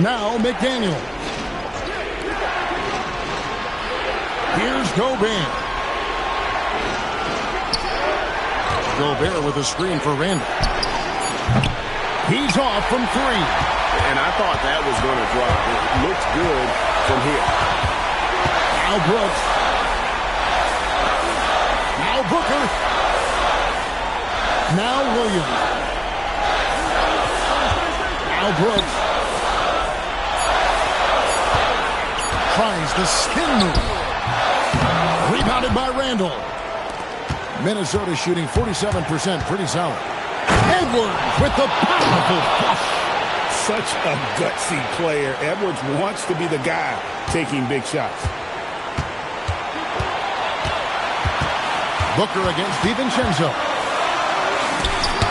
Now McDaniel. Here's Gobert. Gobert with a screen for Randle. He's off from 3. And I thought that was going to drop. It looked good from here. Now Brooks. Now Booker. Now Williams. Now Brooks. Tries the spin move. Rebounded by Randle. Minnesota shooting 47%, pretty solid. Edwards with the powerful flush. Such a gutsy player. Edwards wants to be the guy taking big shots. Booker against DiVincenzo.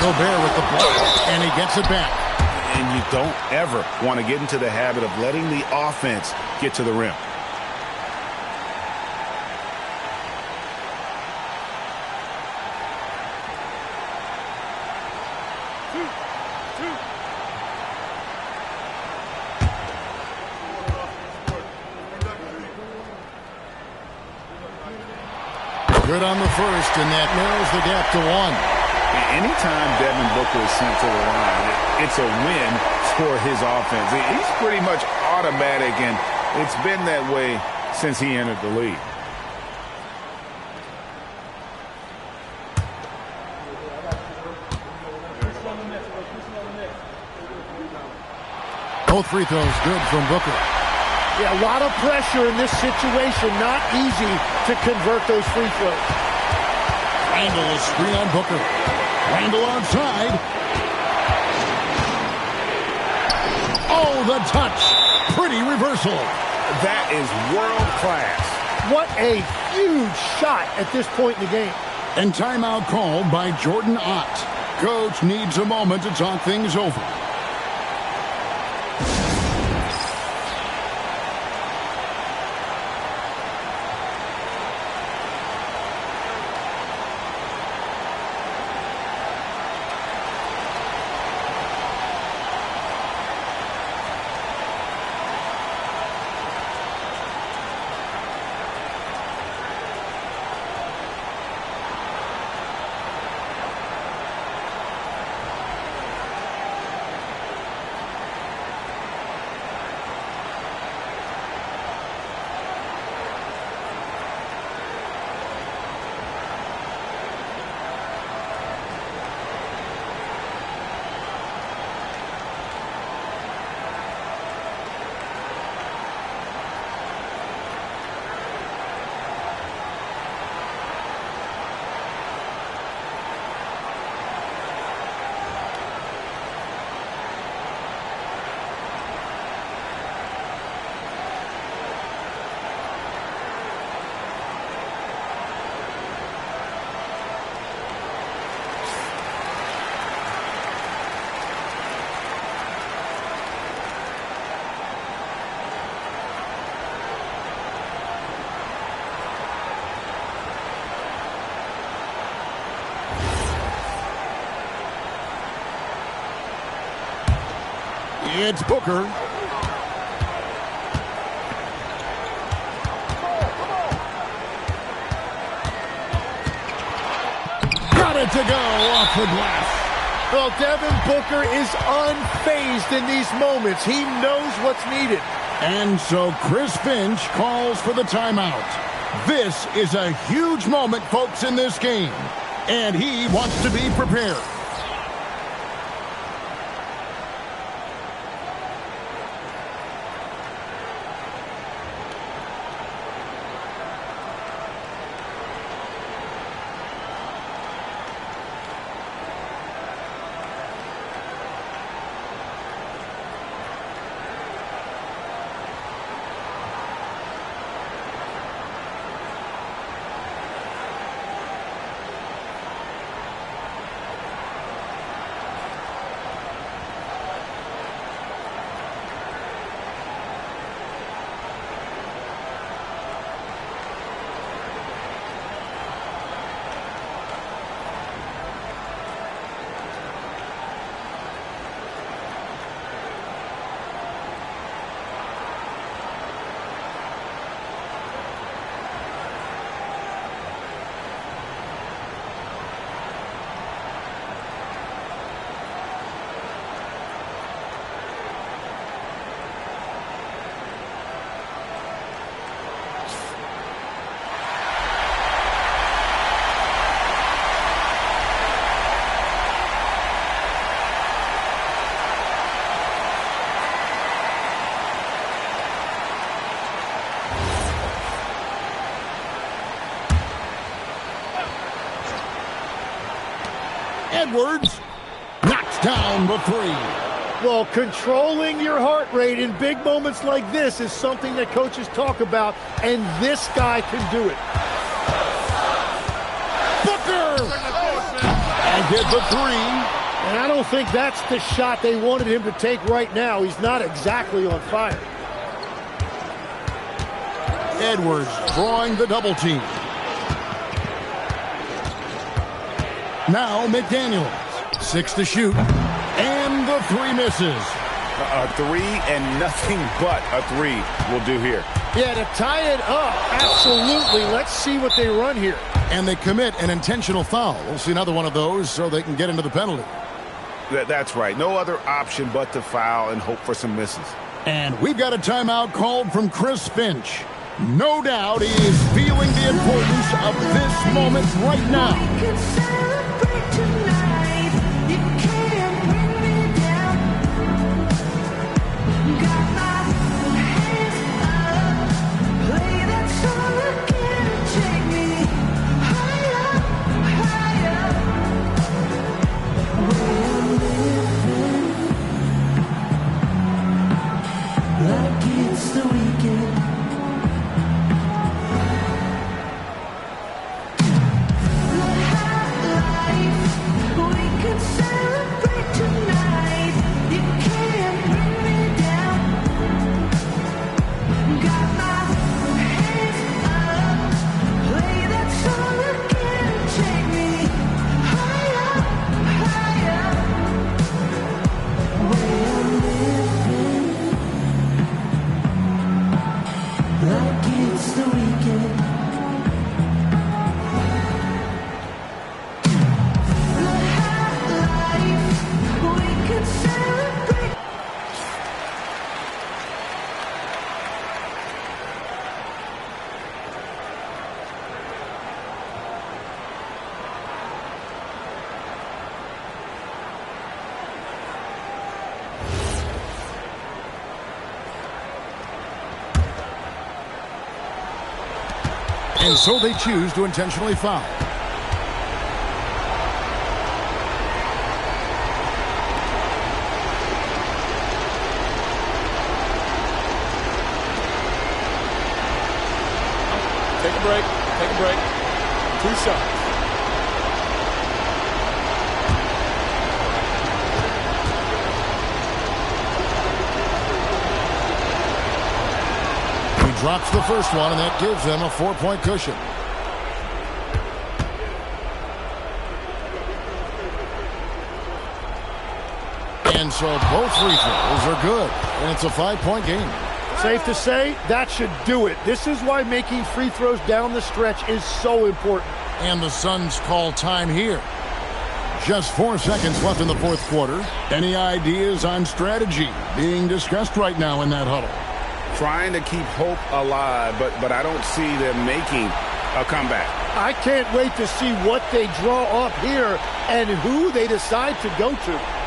Gobert with the block, and he gets it back. And you don't ever want to get into the habit of letting the offense get to the rim. Good on the first, and that narrows the gap to 1. Anytime Devin Booker is sent to the line, it's a win for his offense. He's pretty much automatic, and it's been that way since he entered the league. Both free throws good from Booker. Yeah, a lot of pressure in this situation. Not easy to convert those free throws. Randle is screen on Booker. Randle outside. Oh, the touch. Pretty reversal. That is world class. What a huge shot at this point in the game. And timeout called by Jordan Ott. Coach needs a moment to talk things over. It's Booker. Got it to go off the glass. Well, Devin Booker is unfazed in these moments. He knows what's needed. And so Chris Finch calls for the timeout. This is a huge moment, folks, in this game. And he wants to be prepared. Edwards knocks down the three. Well, controlling your heart rate in big moments like this is something that coaches talk about, and this guy can do it. Booker! And get the three. And I don't think that's the shot they wanted him to take right now. He's not exactly on fire. Edwards drawing the double team. Now McDaniels, 6 to shoot, and the three misses. A three and nothing but a three will do here. Yeah, to tie it up, absolutely. Let's see what they run here. And they commit an intentional foul. We'll see another one of those so they can get into the penalty. That's right. No other option but to foul and hope for some misses. And we've got a timeout called from Chris Finch. No doubt he is feeling the importance of this moment right now. And so they choose to intentionally foul. Take a break. Take a break. 2 shots. Drops the first one, and that gives them a 4-point cushion. And And so both free throws are good. And it's a 5-point game. Safe to say, that should do it. This is why making free throws down the stretch is so important. And the Suns call time here. Just 4 seconds left in the fourth quarter. Any ideas on strategy being discussed right now in that huddle? Trying to keep hope alive, but I don't see them making a comeback. I can't wait to see what they draw up here and who they decide to go to.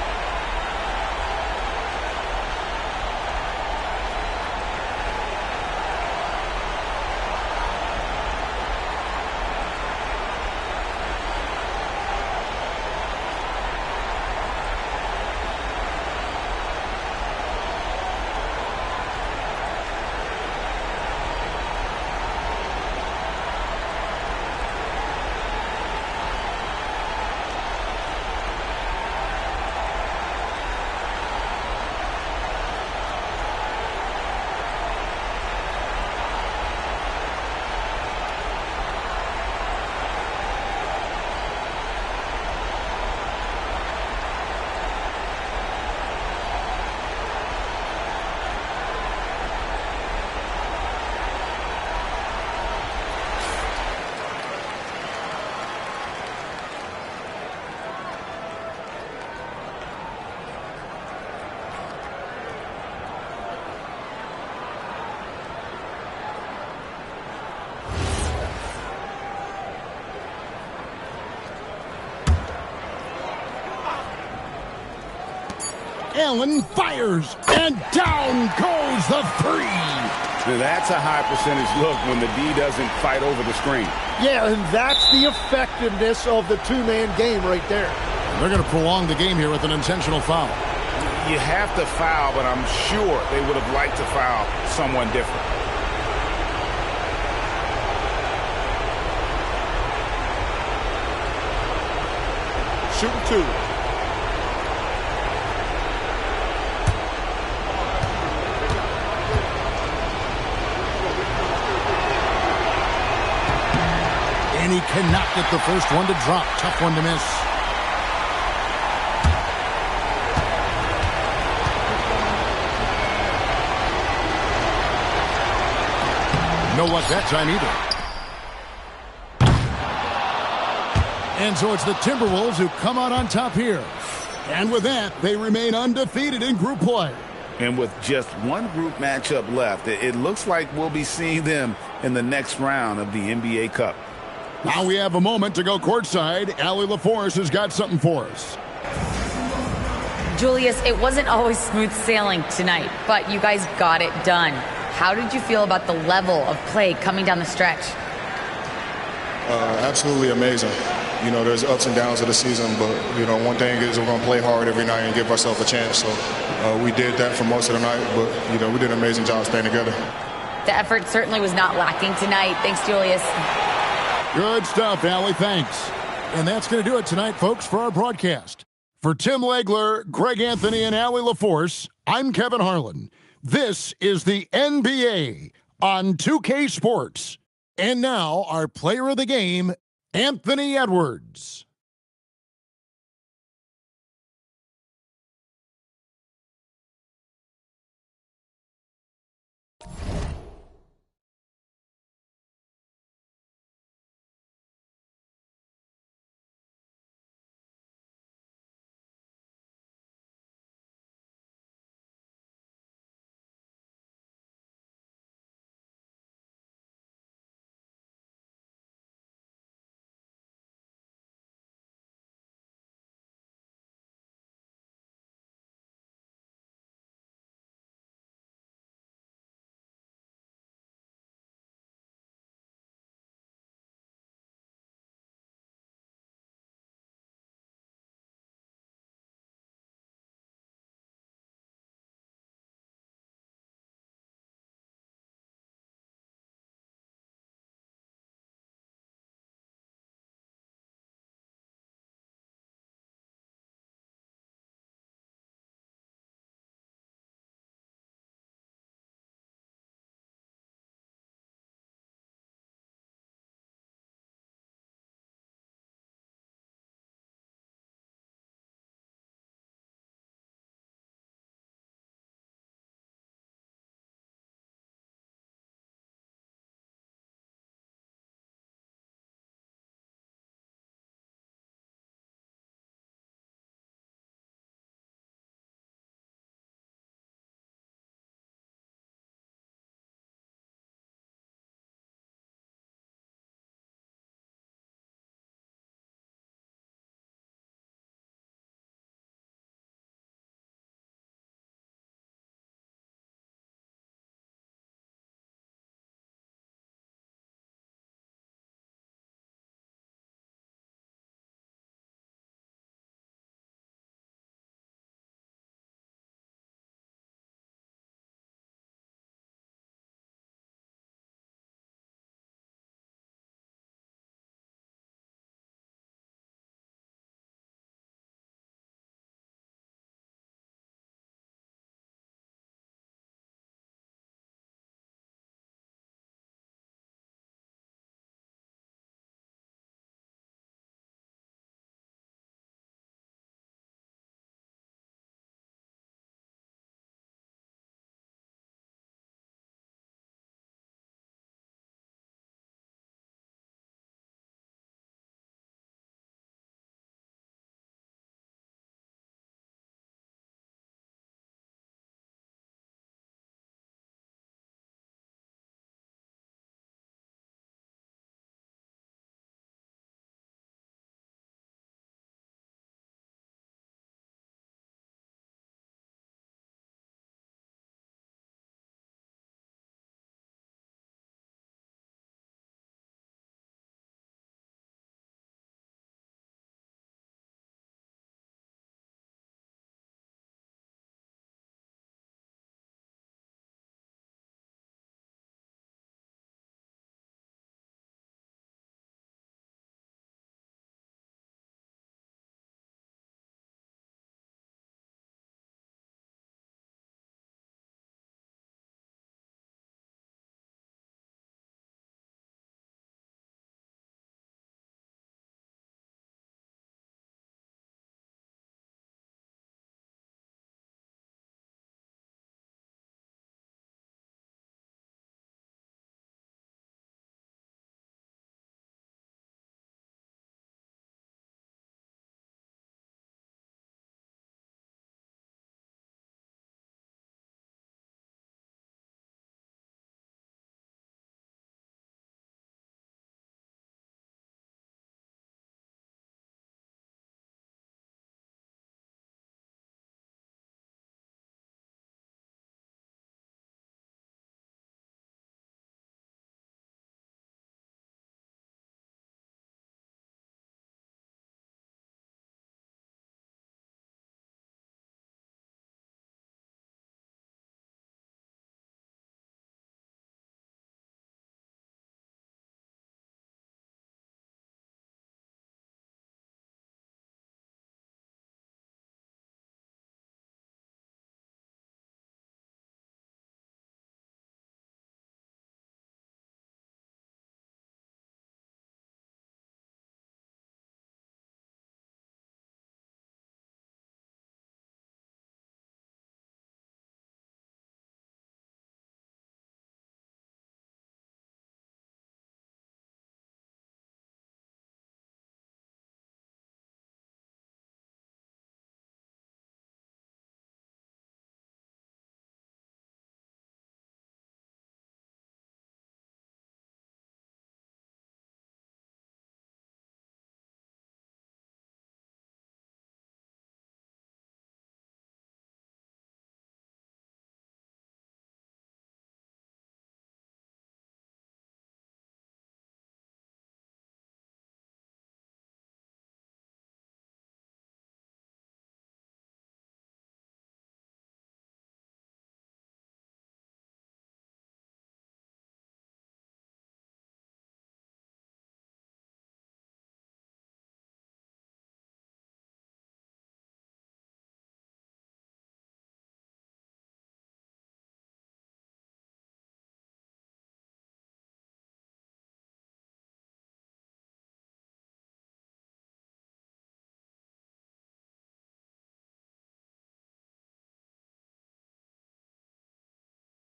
Allen fires, and down goes the three. Now that's a high percentage look when the D doesn't fight over the screen. Yeah, and that's the effectiveness of the two-man game right there. They're going to prolong the game here with an intentional foul. You have to foul, but I'm sure they would have liked to foul someone different. Shooting two. And he cannot get the first one to drop. Tough one to miss. No luck that time either. And so it's the Timberwolves who come out on top here. And with that, they remain undefeated in group play. And with just one group matchup left, it looks like we'll be seeing them in the next round of the NBA Cup. Now we have a moment to go courtside. Allie LaForce has got something for us. Julius, it wasn't always smooth sailing tonight, but you guys got it done. How did you feel about the level of play coming down the stretch? Absolutely amazing. You know, there's ups and downs of the season, but, you know, one thing is we're going to play hard every night and give ourselves a chance. So we did that for most of the night, but, you know, we did an amazing job staying together. The effort certainly was not lacking tonight. Thanks, Julius. Good stuff, Allie. Thanks. And that's going to do it tonight, folks, for our broadcast. For Tim Legler, Greg Anthony, and Allie LaForce, I'm Kevin Harlan. This is the NBA on 2K Sports. And now, our player of the game, Anthony Edwards.